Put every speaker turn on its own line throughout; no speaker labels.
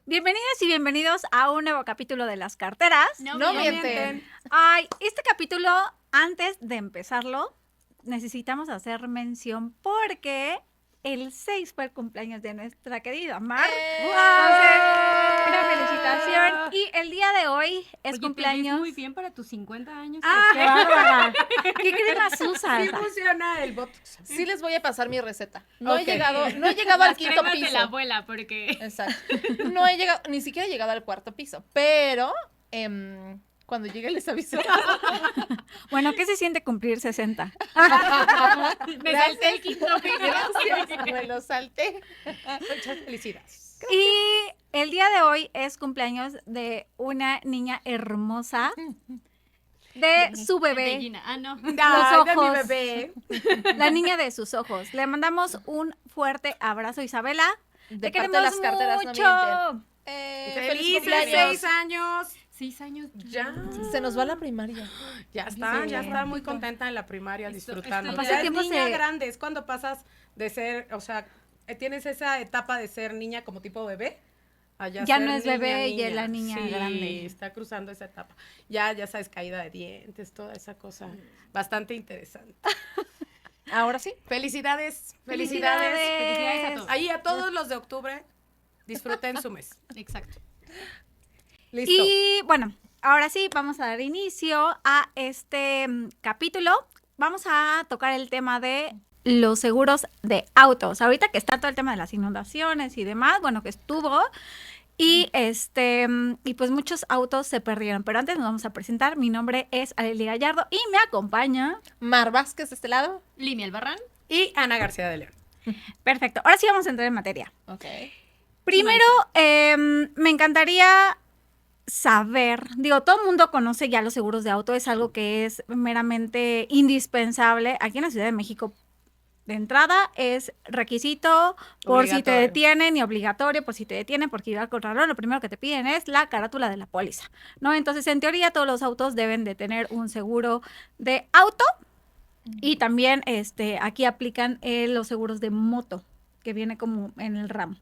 Bienvenidas y bienvenidos a un nuevo capítulo de Las Carteras.
No mienten.
Ay, este capítulo, antes de empezarlo, necesitamos hacer mención porque el 6 fue el cumpleaños de nuestra querida Mar. Entonces, una felicitación. Y el día de hoy es cumpleaños.
Te ves muy bien para tus 50 años.
¡Qué bárbara! ¿Qué cremas usas?
Sí funciona el Botox.
Sí les voy a pasar mi receta. No
Ok.
he llegado al quinto
Cremas
piso.
de la abuela, porque...
Exacto. No he llegado, ni siquiera he llegado al cuarto piso. Pero cuando llegue les aviso.
Bueno, ¿qué se siente cumplir 60?
Me salté el quinto piso.
Gracias, me lo salté.
Muchas felicidades.
Y el día de hoy es cumpleaños de una niña hermosa, de su bebé,
Gina. Ah, no.
Ay, de mi
ojos.
bebé.
la niña de sus ojos. Le mandamos un fuerte abrazo, Isabela.
De
Te
parte
queremos
de las carteras,
mucho.
no mienten.
Felices
cumpleaños.
6 años.
6 años.
Ya.
Se nos va la primaria.
Ya está,
Sí.
ya está muy contenta en la primaria disfrutando.
estoy-
Ya
Pasa
es
tiempo
niña
se-
grande, es cuando pasas de ser, o sea, tienes esa etapa de ser niña como tipo bebé.
Ya no es bebé, ya es la niña
sí,
grande.
Está cruzando esa etapa. Ya sabes, caída de dientes, toda esa cosa. Bastante interesante.
Ahora sí.
Felicidades.
Felicidades a todos.
Ahí a todos los de octubre, disfruten su mes.
Exacto.
Listo.
Y bueno, ahora sí, vamos a dar inicio a este capítulo. Vamos a tocar el tema de los seguros de autos. Ahorita que está todo el tema de las inundaciones y demás, bueno, que estuvo. Y y pues muchos autos se perdieron. Pero antes nos vamos a presentar. Mi nombre es Aleli Gallardo y me acompaña.
Mar Vázquez de este lado.
Lini Albarrán.
Y Ana García de León.
Perfecto. Ahora sí vamos a entrar en materia.
Ok.
Primero, me encantaría saber, digo, todo el mundo conoce ya los seguros de auto, es algo que es meramente indispensable. Aquí en la Ciudad de México, de entrada, es requisito por si te
Obligatorio.
detienen y obligatorio por si te detienen porque iba al contrarreloj, lo primero que te piden es la carátula de la póliza, ¿no? Entonces, en teoría, todos los autos deben de tener un seguro de auto y también aquí aplican los seguros de moto, que viene como en el ramo.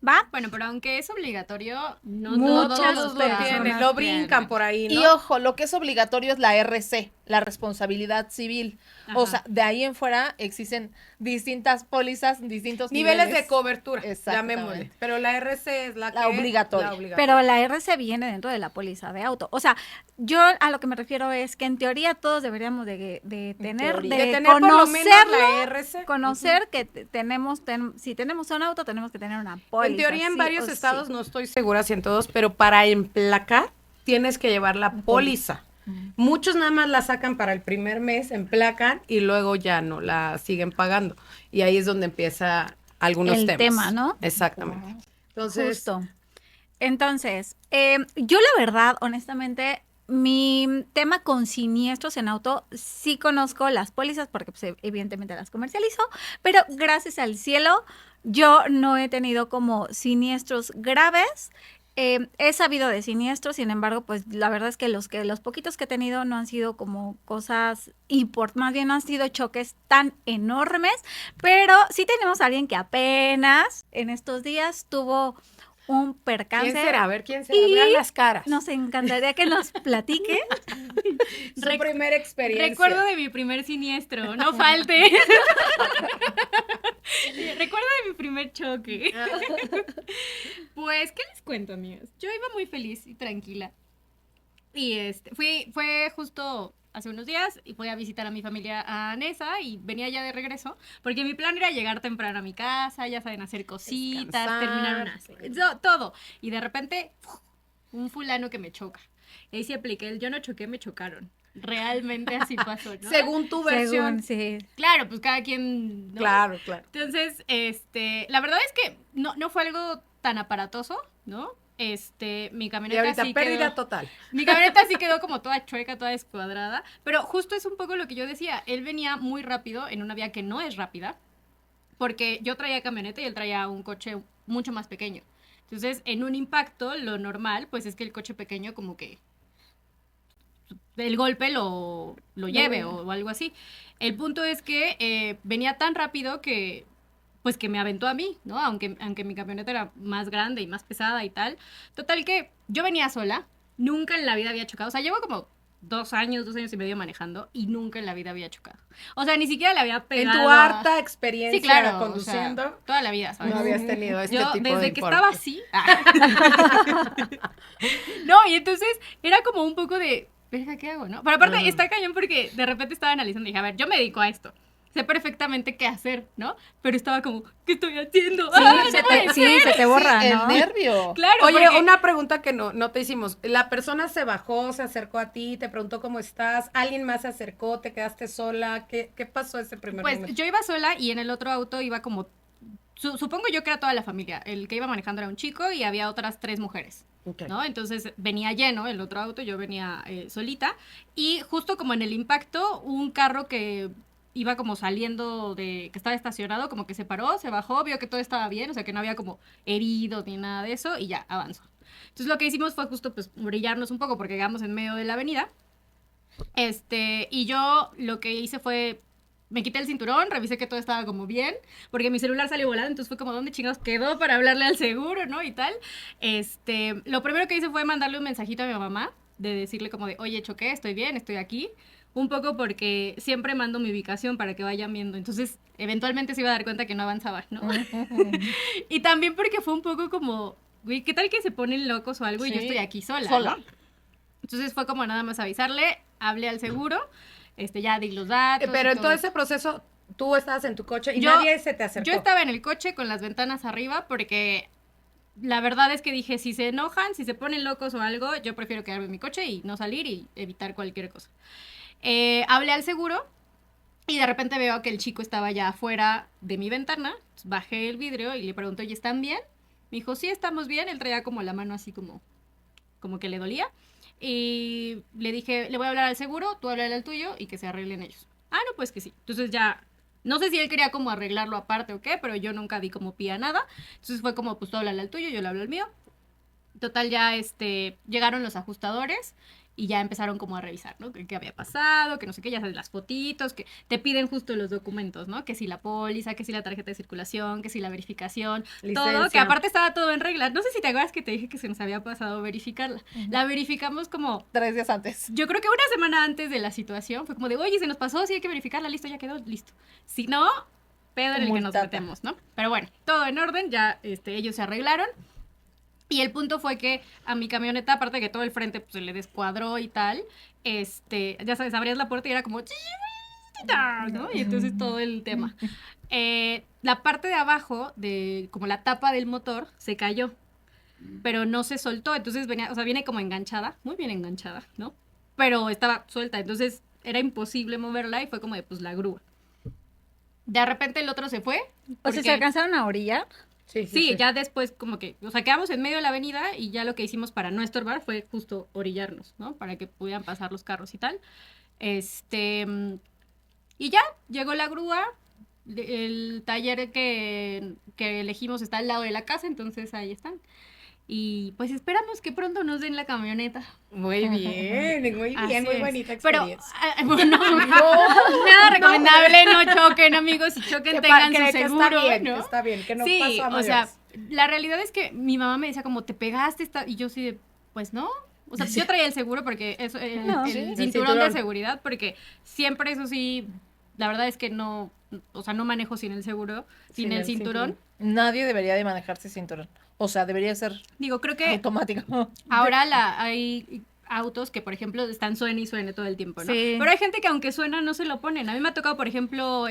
¿Va?
Bueno, pero aunque es obligatorio, no
Muchas
todos
Lo
personas
tienen, lo brincan por ahí, ¿no?
Y ojo, lo que es obligatorio es la RC, la responsabilidad civil.
Ajá.
O sea, de ahí en fuera existen distintas pólizas, distintos
Niveles
niveles
de cobertura,
Exactamente.
llamémosle. Pero la RC es la
obligatoria.
Pero la RC viene dentro de la póliza de auto. O sea, yo a lo que me refiero es que en teoría todos deberíamos de tener,
teoría.
de
de tener por lo menos
conocerlo,
la RC.
conocer que si tenemos un auto tenemos que tener una póliza.
En teoría en
sí
varios
o sí.
estados, no estoy segura si en todos, pero para emplacar tienes que llevar la póliza. Muchos nada más la sacan para el primer mes, emplacan y luego ya no la siguen pagando. Y ahí es donde empieza algunos
El
temas.
tema, ¿no?
Exactamente. Entonces,
Justo. Entonces, yo la verdad, honestamente, mi tema con siniestros en auto, sí conozco las pólizas porque pues, evidentemente las comercializo, pero gracias al cielo yo no he tenido como siniestros graves. He sabido de siniestros, sin embargo, pues la verdad es que los poquitos que he tenido no han sido como cosas más bien no han sido choques tan enormes, pero sí tenemos a alguien que apenas en estos días tuvo un percance.
¿quién será? A ver, ¿quién será?
Y
Vean las caras.
Nos encantaría que nos platique.
Su primera experiencia.
Recuerdo de mi primer siniestro, no falte. Recuerdo de mi primer choque. Pues, ¿qué les cuento, amigos? Yo iba muy feliz y tranquila. Y fue justo hace unos días y fui a visitar a mi familia a Nesa y venía ya de regreso porque mi plan era llegar temprano a mi casa, ya saben, hacer cositas,
Descansar.
terminar todo. Y de repente, un fulano que me choca. Y ahí sí apliqué el yo no choqué, me chocaron. Realmente así pasó, ¿no?
Según tu versión.
Según, sí.
Claro, pues cada quien, ¿no?
Claro, claro.
Entonces, la verdad es que no fue algo tan aparatoso, ¿no? Mi
Y
camioneta
ahorita
sí
pérdida
quedó,
total.
mi camioneta sí quedó como toda chueca, toda descuadrada, pero justo es un poco lo que yo decía, él venía muy rápido en una vía que no es rápida, porque yo traía camioneta y él traía un coche mucho más pequeño. Entonces, en un impacto, lo normal, pues es que el coche pequeño como que el golpe lo lleve o algo así. El punto es que venía tan rápido que pues que me aventó a mí, ¿no? Aunque mi camioneta era más grande y más pesada y tal. Total que yo venía sola, nunca en la vida había chocado. O sea, llevo como 2 años y medio manejando y nunca en la vida había chocado. O sea, ni siquiera le había pegado.
En tu harta experiencia
Sí, claro,
conduciendo,
o sea, toda la vida, ¿sabes?
no habías tenido este
Yo,
tipo
desde
de
que
importe.
estaba así. No, y entonces era como un poco de, verga, ¿qué hago, no? Pero aparte está cañón porque de repente estaba analizando y dije, a ver, yo me dedico a esto. Sé perfectamente qué hacer, ¿no? Pero estaba como, ¿qué estoy haciendo? ¡Ah, no puede ser!
se te borra,
Sí,
¿no?
el nervio.
Claro,
Oye,
porque-
una pregunta que no te hicimos. ¿La persona se bajó, se acercó a ti, te preguntó cómo estás? ¿Alguien más se acercó, te quedaste sola? ¿Qué pasó ese primer
pues
momento?
yo iba sola y en el otro auto iba como, supongo yo que era toda la familia. El que iba manejando era un chico y había otras 3 mujeres.
Ok.
¿No? Entonces venía lleno el otro auto, yo venía solita y justo como en el impacto, un carro que iba como saliendo que estaba estacionado, como que se paró, se bajó, vio que todo estaba bien, o sea que no había como heridos ni nada de eso y ya, avanzó. Entonces lo que hicimos fue justo pues brillarnos un poco porque llegamos en medio de la avenida. Y yo lo que hice fue me quité el cinturón, revisé que todo estaba como bien, porque mi celular salió volando, entonces fue como, ¿dónde chingados quedó para hablarle al seguro, no? Y tal. Lo primero que hice fue mandarle un mensajito a mi mamá, de decirle como de, oye, choqué, estoy bien, estoy aquí. Un poco porque siempre mando mi ubicación para que vayan viendo, entonces eventualmente se iba a dar cuenta que no avanzaba, ¿no? Y también porque fue un poco como, güey, ¿qué tal que se ponen locos o algo y yo
Sí,
estoy aquí sola,
sola.
¿no? Entonces fue como nada más avisarle, hablé al seguro, ya di los datos.
Pero
y
en todo
eso.
ese proceso, tú estabas en tu coche y
Yo-
nadie se te acercó.
Yo estaba en el coche con las ventanas arriba porque la verdad es que dije, si se enojan, si se ponen locos o algo, yo prefiero quedarme en mi coche y no salir y evitar cualquier cosa. Hablé al seguro y de repente veo que el chico estaba ya afuera de mi ventana. Bajé el vidrio y le pregunté, oye, ¿están bien? Me dijo, sí, estamos bien. Él traía como la mano así como que le dolía. Y le dije, le voy a hablar al seguro, tú háblale al tuyo y que se arreglen ellos. Ah, no, pues que sí. Entonces ya, no sé si él quería como arreglarlo aparte o qué, pero yo nunca di como pie a nada. Entonces fue como, pues tú háblale al tuyo, yo le hablo al mío. Total, ya llegaron los ajustadores y ya empezaron como a revisar, ¿no? ¿Qué había pasado? Que no sé qué, ya sabes, las fotitos, que te piden justo los documentos, ¿no? Que si la póliza, que si la tarjeta de circulación, que si la verificación, todo,
Licencia.
que aparte estaba todo en regla. No sé si te acuerdas que te dije que se nos había pasado verificarla. La verificamos como
3 días antes.
yo creo que una semana antes de la situación fue como de, oye, se nos pasó, sí hay que verificarla, listo, ya quedó, listo. Si no, pedo en el que nos
Multata.
metemos, ¿no? Pero bueno, todo en orden, ya ellos se arreglaron. Y el punto fue que a mi camioneta, aparte de que todo el frente pues, se le descuadró y tal, ya sabes, abrías la puerta y era como, ¿no? Y entonces todo el tema. La parte de abajo, como la tapa del motor, se cayó, pero no se soltó, entonces viene como enganchada, muy bien enganchada, ¿no? Pero estaba suelta, entonces era imposible moverla y fue como de, pues, la grúa. De repente el otro se fue.
O sea,
porque-
¿se alcanzaron a orillar?
Sí, ya después como que, o sea, quedamos en medio de la avenida y ya lo que hicimos para no estorbar fue justo orillarnos, ¿no? Para que pudieran pasar los carros y tal. Y ya, llegó la grúa, el taller que elegimos está al lado de la casa, entonces ahí están. Y pues esperamos que pronto nos den la camioneta.
Muy bien, muy
Así
bien, muy
es.
bonita
Pero,
experiencia.
bueno, nada recomendable, no choquen, amigos, si choquen, tengan su
que
seguro,
está bien,
¿no?
que está bien, que no
Sí,
pasó a
o sea,
mayores.
la realidad es que mi mamá me decía como, te pegaste, y yo sí de, pues no. O sea, yo traía el seguro porque eso, el
No,
sí,
cinturón,
el cinturón
de seguridad, porque siempre eso sí, la verdad es que no, o sea, no manejo sin el seguro, sin el cinturón.
Nadie debería de manejarse cinturón. O sea, debería ser
Digo, creo que
automático.
ahora hay autos que, por ejemplo, están suene y suene todo el tiempo, ¿no?
Sí.
Pero hay gente que aunque suena no se lo ponen. A mí me ha tocado, por ejemplo,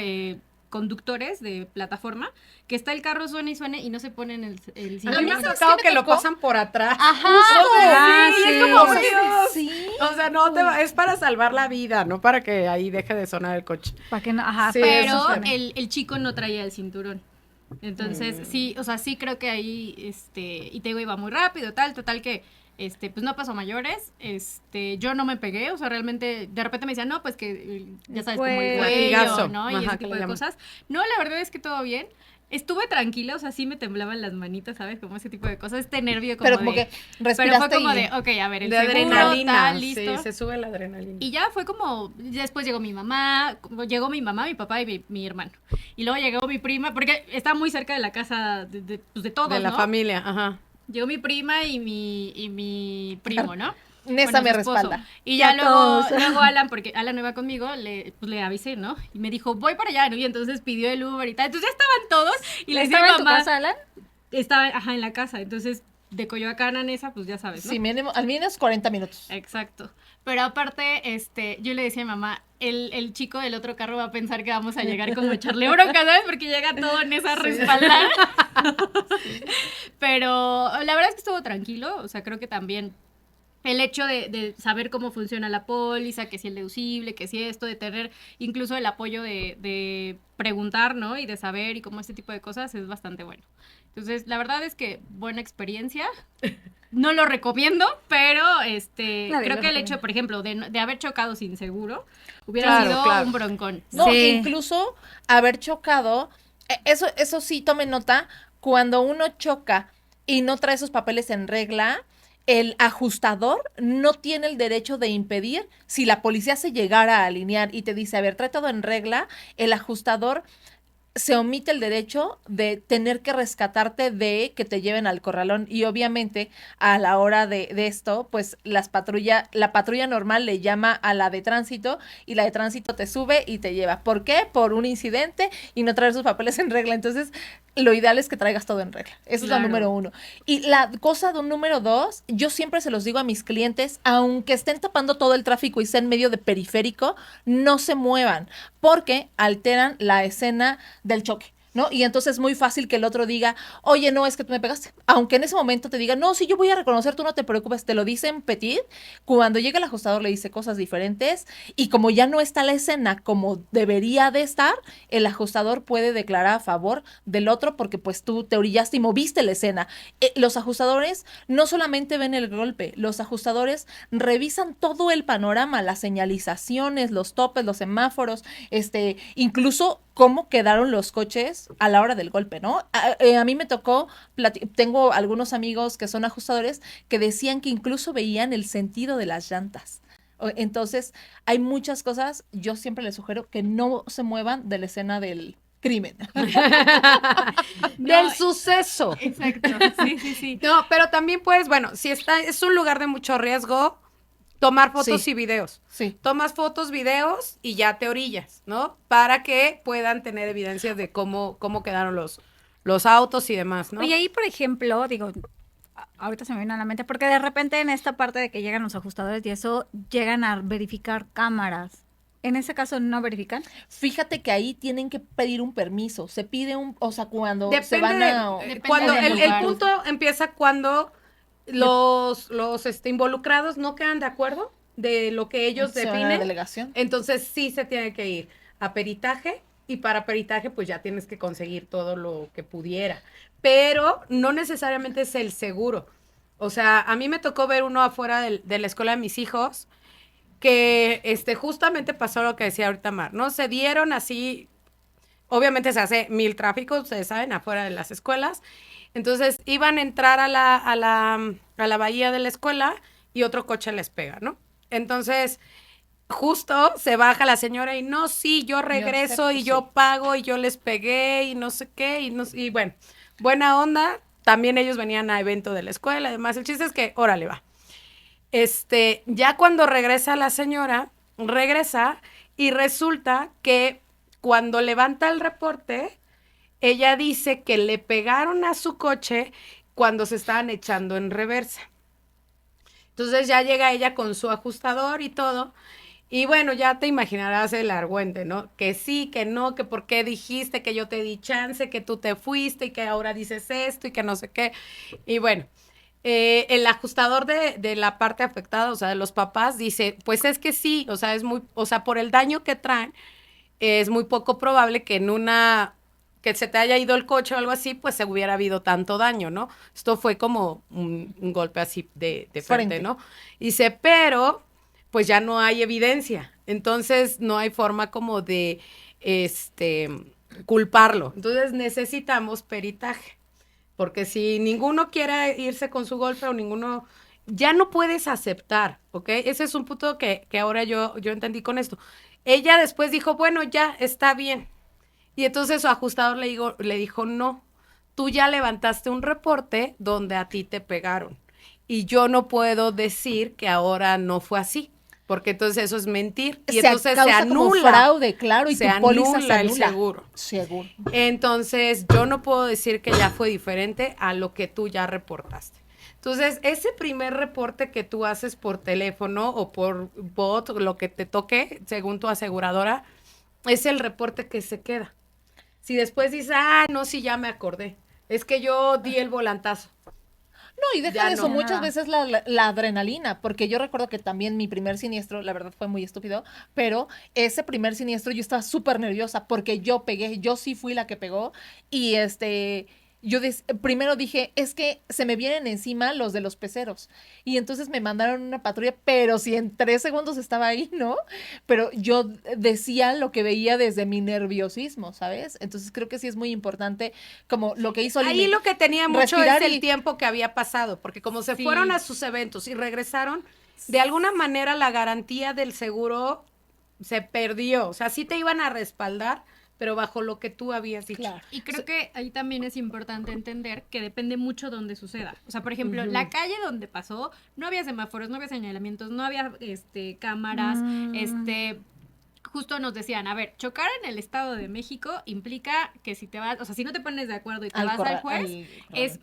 conductores de plataforma, que está el carro suene y suene y no se ponen el
A mí
cinturón.
me ha
¿sabes
tocado
qué me
que lo
tocó?
pasan por atrás.
Ajá.
Sí,
es como,
o sea,
Dios.
Sí.
O sea, no te va, es para salvar la vida, no para que ahí deje de sonar el coche.
para que no, ajá,
Sí,
para
Pero
eso
suene.
el chico no traía el cinturón. Entonces, sí, o sea, sí creo que ahí, y te digo, iba muy rápido, total que pues no pasó a mayores, yo no me pegué, o sea, realmente, de repente me decían, no, pues que, ya sabes, como el
Latigazo.
cuello, ¿no? Y
Ajá,
ese
que
tipo
le
de
llaman.
cosas. No, la verdad es que todo bien. Estuve tranquila, o sea, sí me temblaban las manitas, ¿sabes? Como ese tipo de cosas, este nervio como
Pero como
de...
que
Pero
respiraste
fue como
y...
de, ok, a ver, el
De
seguro,
adrenalina.
tal, listo.
Sí, se sube la adrenalina.
Y ya fue como, después llegó mi mamá, mi papá y mi hermano. Y luego llegó mi prima, porque está muy cerca de la casa pues de todos,
de la
¿no?
familia, ajá.
Llegó mi prima y mi primo, ¿no?
Nessa
Bueno,
me
su esposo.
respalda.
Y ya
Ya
luego,
todos.
luego Alan, porque Alan no iba conmigo, pues le avisé, ¿no? Y me dijo, voy para allá, ¿no? Y entonces pidió el Uber y tal. Entonces ya estaban todos y le decía a
¿Estaba
mi
en tu
mamá,
casa, Alan?
estaba, ajá, en la casa. Entonces, de Coyoacán a Nesa, pues ya sabes, ¿no?
Sí, mínimo, al menos 40 minutos.
Exacto. Pero aparte, yo le decía a mi mamá, el chico del otro carro va a pensar que vamos a llegar como a echarle bronca, ¿sabes? Porque llega todo en esa respaldar. Pero la verdad es que estuvo tranquilo, o sea, creo que también el hecho de saber cómo funciona la póliza, que si el deducible, que si esto, de tener incluso el apoyo de preguntar, ¿no? Y de saber y como este tipo de cosas es bastante bueno. Entonces, la verdad es que buena experiencia. No lo recomiendo, pero creo
lo
que el hecho,
recomienda.
por ejemplo, de haber chocado sin seguro hubiera
Claro,
sido
claro.
un broncón.
No,
Sí.
incluso haber chocado, eso sí, tome nota, cuando uno choca y no trae sus papeles en regla, el ajustador no tiene el derecho de impedir, si la policía se llegara a alinear y te dice, a ver, trae todo en regla, el ajustador se omite el derecho de tener que rescatarte de que te lleven al corralón y obviamente a la hora de esto, pues la patrulla normal le llama a la de tránsito y la de tránsito te sube y te lleva. ¿Por qué? Por un incidente y no traer sus papeles en regla. Entonces, lo ideal es que traigas todo en regla. Esa es la
Claro.
número 1. Y la cosa de un número 2, yo siempre se los digo a mis clientes, aunque estén tapando todo el tráfico y sea en medio de periférico, no se muevan, porque alteran la escena del choque, ¿no? Y entonces es muy fácil que el otro diga, oye, no, es que tú me pegaste. Aunque en ese momento te diga, no, sí, yo voy a reconocer, tú no te preocupes, te lo dicen petit. Cuando llega el ajustador le dice cosas diferentes y como ya no está la escena como debería de estar, el ajustador puede declarar a favor del otro porque pues tú te orillaste y moviste la escena. Los ajustadores no solamente ven el golpe, los ajustadores revisan todo el panorama, las señalizaciones, los topes, los semáforos, incluso cómo quedaron los coches a la hora del golpe, ¿no? A mí me tocó, tengo algunos amigos que son ajustadores que decían que incluso veían el sentido de las llantas. Entonces, hay muchas cosas, yo siempre les sugiero que no se muevan de la escena del crimen.
Del suceso.
Exacto, sí, sí, sí.
No, pero también puedes, bueno, si es un lugar de mucho riesgo, tomar fotos
Sí.
y videos.
Sí.
Tomas fotos, videos y ya te orillas, ¿no? Para que puedan tener evidencias de cómo quedaron los autos y demás, ¿no?
Oye, ahí, por ejemplo, digo, ahorita se me viene a la mente, porque de repente en esta parte de que llegan los ajustadores y eso, llegan a verificar cámaras. En ese caso, ¿no verifican?
Fíjate que ahí tienen que pedir un permiso. Se pide o sea, cuando
Depende
se van a...
Depende
cuando
del
el
lugar.
punto empieza cuando los involucrados no quedan de acuerdo de lo que ellos
se van a la
definen,
delegación.
entonces sí se tiene que ir a peritaje y para peritaje pues ya tienes que conseguir todo lo que pudiera, pero no necesariamente es el seguro. O sea, a mí me tocó ver uno afuera de la escuela de mis hijos que justamente pasó lo que decía ahorita Mar, ¿no? Se dieron así, obviamente se hace mil tráficos, ustedes saben, afuera de las escuelas. Entonces iban a entrar a la bahía de la escuela y otro coche les pega, ¿no? Entonces, justo se baja la señora y no, sí, yo regreso
acepto,
y yo pago y yo les pegué y no sé qué y bueno, buena onda. También ellos venían a evento de la escuela, además el chiste es que, órale, va. Ya cuando regresa la señora, regresa y resulta que cuando levanta el reporte, ella dice que le pegaron a su coche cuando se estaban echando en reversa. Entonces ya llega ella con su ajustador y todo. Y bueno, ya te imaginarás el argüente, ¿no? Que sí, que no, que por qué dijiste, que yo te di chance, que tú te fuiste y que ahora dices esto y que no sé qué. Y bueno, el ajustador de la parte afectada, o sea, de los papás, dice, pues es que sí, o sea, por el daño que traen, es muy poco probable que en una que se te haya ido el coche o algo así, pues se hubiera habido tanto daño, ¿no? Esto fue como un golpe así de frente, ¿no? Y dice, pero pues ya no hay evidencia, entonces no hay forma como de, culparlo. Entonces necesitamos peritaje, porque si ninguno quiere irse con su golpe o ninguno, ya no puedes aceptar, ¿ok? Ese es un punto que ahora yo entendí con esto. Ella después dijo, bueno, ya está bien. Y entonces su ajustador le dijo, no, tú ya levantaste un reporte donde a ti te pegaron. Y yo no puedo decir que ahora no fue así, porque entonces eso es mentir. Y entonces se
causa como
anula.
fraude, claro, y
Se
tu póliza
anula
se
el
anula.
seguro.
Seguro.
Entonces yo no puedo decir que ya fue diferente a lo que tú ya reportaste. Entonces, ese primer reporte que tú haces por teléfono o por bot, lo que te toque, según tu aseguradora, es el reporte que se queda. Si después dices, no, sí, ya me acordé, es que yo di el volantazo.
No, y deja
Ya
de eso,
no.
muchas veces la adrenalina, porque yo recuerdo que también mi primer siniestro, la verdad fue muy estúpido, pero ese primer siniestro yo estaba súper nerviosa porque yo pegué, yo sí fui la que pegó y primero dije, es que se me vienen encima los de los peceros y entonces me mandaron una patrulla, pero si en 3 segundos estaba ahí, ¿no? Pero yo decía lo que veía desde mi nerviosismo, ¿sabes? Entonces creo que sí es muy importante como lo que hizo Lili.
Ahí lo que tenía mucho es
respirar
el
y-
tiempo que había pasado, porque como se
Sí.
fueron a sus eventos y regresaron, de alguna manera la garantía del seguro se perdió. O sea, sí te iban a respaldar, pero bajo lo que tú habías dicho.
Claro.
Y creo que ahí también es importante entender que depende mucho donde suceda. O sea, por ejemplo, la calle donde pasó, no había semáforos, no había señalamientos, no había cámaras, justo nos decían, a ver, chocar en el Estado de México implica que si te vas, o sea, si no te pones de acuerdo y te vas al juez, es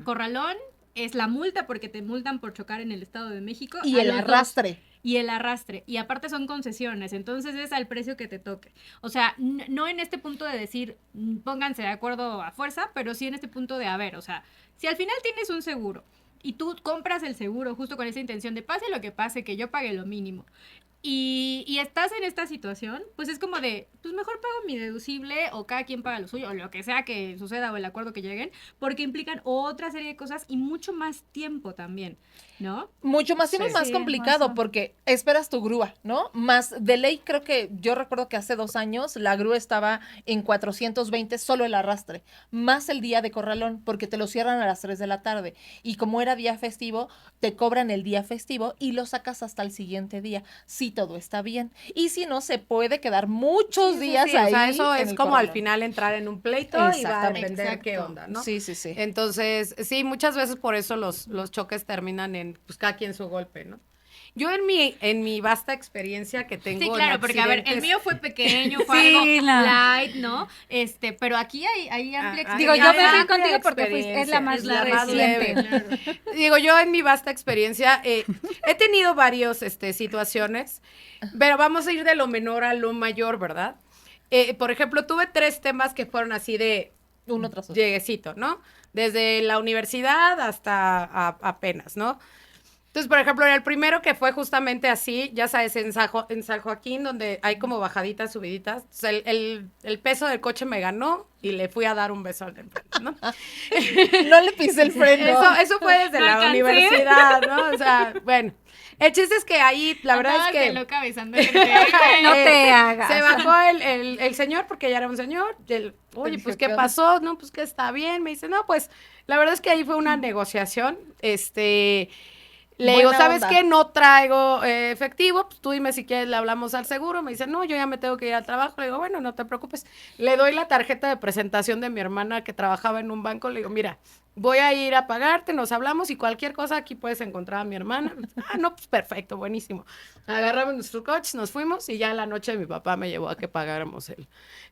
corralón, es la multa porque te multan por chocar en el Estado de México.
Y
a
el
los dos.
arrastre.
Y el arrastre. Y aparte son concesiones, entonces es al precio que te toque. O sea, no en este punto de decir, pónganse de acuerdo a fuerza, pero sí en este punto de, a ver, o sea, si al final tienes un seguro y tú compras el seguro justo con esa intención de pase lo que pase, que yo pague lo mínimo. Y estás en esta situación, pues es como de, pues mejor pago mi deducible o cada quien paga lo suyo o lo que sea que suceda o el acuerdo que lleguen, porque implican otra serie de cosas y mucho más tiempo también, ¿no?
Mucho más tiempo,
Sí.
más
Sí,
complicado,
eso.
porque esperas tu grúa, ¿no? Más de ley, creo que yo recuerdo que hace 2 años la grúa estaba en 420 solo el arrastre, más el día de corralón, porque te lo cierran a las 3 de la tarde. Y como era día festivo, te cobran el día festivo y lo sacas hasta el siguiente día, si todo está bien. Y si no, se puede quedar muchos
Sí,
días
sí,
ahí.
o sea, eso
en
es
el
como al
corralón.
final entrar en un pleito y va a
Exactamente.
depender qué
Exacto.
onda, ¿no?
Sí, sí, sí.
Entonces, sí, muchas veces por eso los choques terminan en, pues, cada quien su golpe, ¿no? Yo en mi vasta experiencia que tengo
Sí,
en
claro, porque a ver, el
accidentes-
mío fue pequeño, fue
Sí,
algo
no.
light, ¿no? Pero aquí hay amplia
Digo, yo
experiencia.
me fui
amplia
contigo porque es la más
experiencia,
reciente.
leve. Digo, yo en mi vasta experiencia he tenido varios situaciones, pero vamos a ir de lo menor a lo mayor, ¿verdad? Por ejemplo, tuve 3 temas que fueron así de
Uno tras otro.
lleguecito, ¿no? Desde la universidad hasta apenas, ¿no? Entonces, por ejemplo, el primero que fue justamente así, ya sabes, en San Joaquín, donde hay como bajaditas, subiditas, o sea, el peso del coche me ganó y le fui a dar un beso al de enfrente, ¿no?
No le pisé el freno.
Eso fue desde
Me
la
alcancé.
universidad, ¿no? O sea, bueno. El chiste es que ahí, la verdad
Andabas
es que...
de loca besando gente.
No te hagas.
Se bajó el señor, porque ya era un señor. Oye,
Dije,
pues,
¿qué
¿qué
onda?
pasó? No, pues, que está bien. Me dice, no, pues, la verdad es que ahí fue una negociación. Le digo,
Buena
¿sabes
onda.
qué? No traigo efectivo. Pues tú dime si quieres, le hablamos al seguro. Me dice, no, yo ya me tengo que ir al trabajo. Le digo, bueno, no te preocupes. Le doy la tarjeta de presentación de mi hermana que trabajaba en un banco. Le digo, mira, voy a ir a pagarte, nos hablamos y cualquier cosa aquí puedes encontrar a mi hermana. No, pues perfecto, buenísimo. Agarramos nuestro coche, nos fuimos y ya en la noche mi papá me llevó a que pagáramos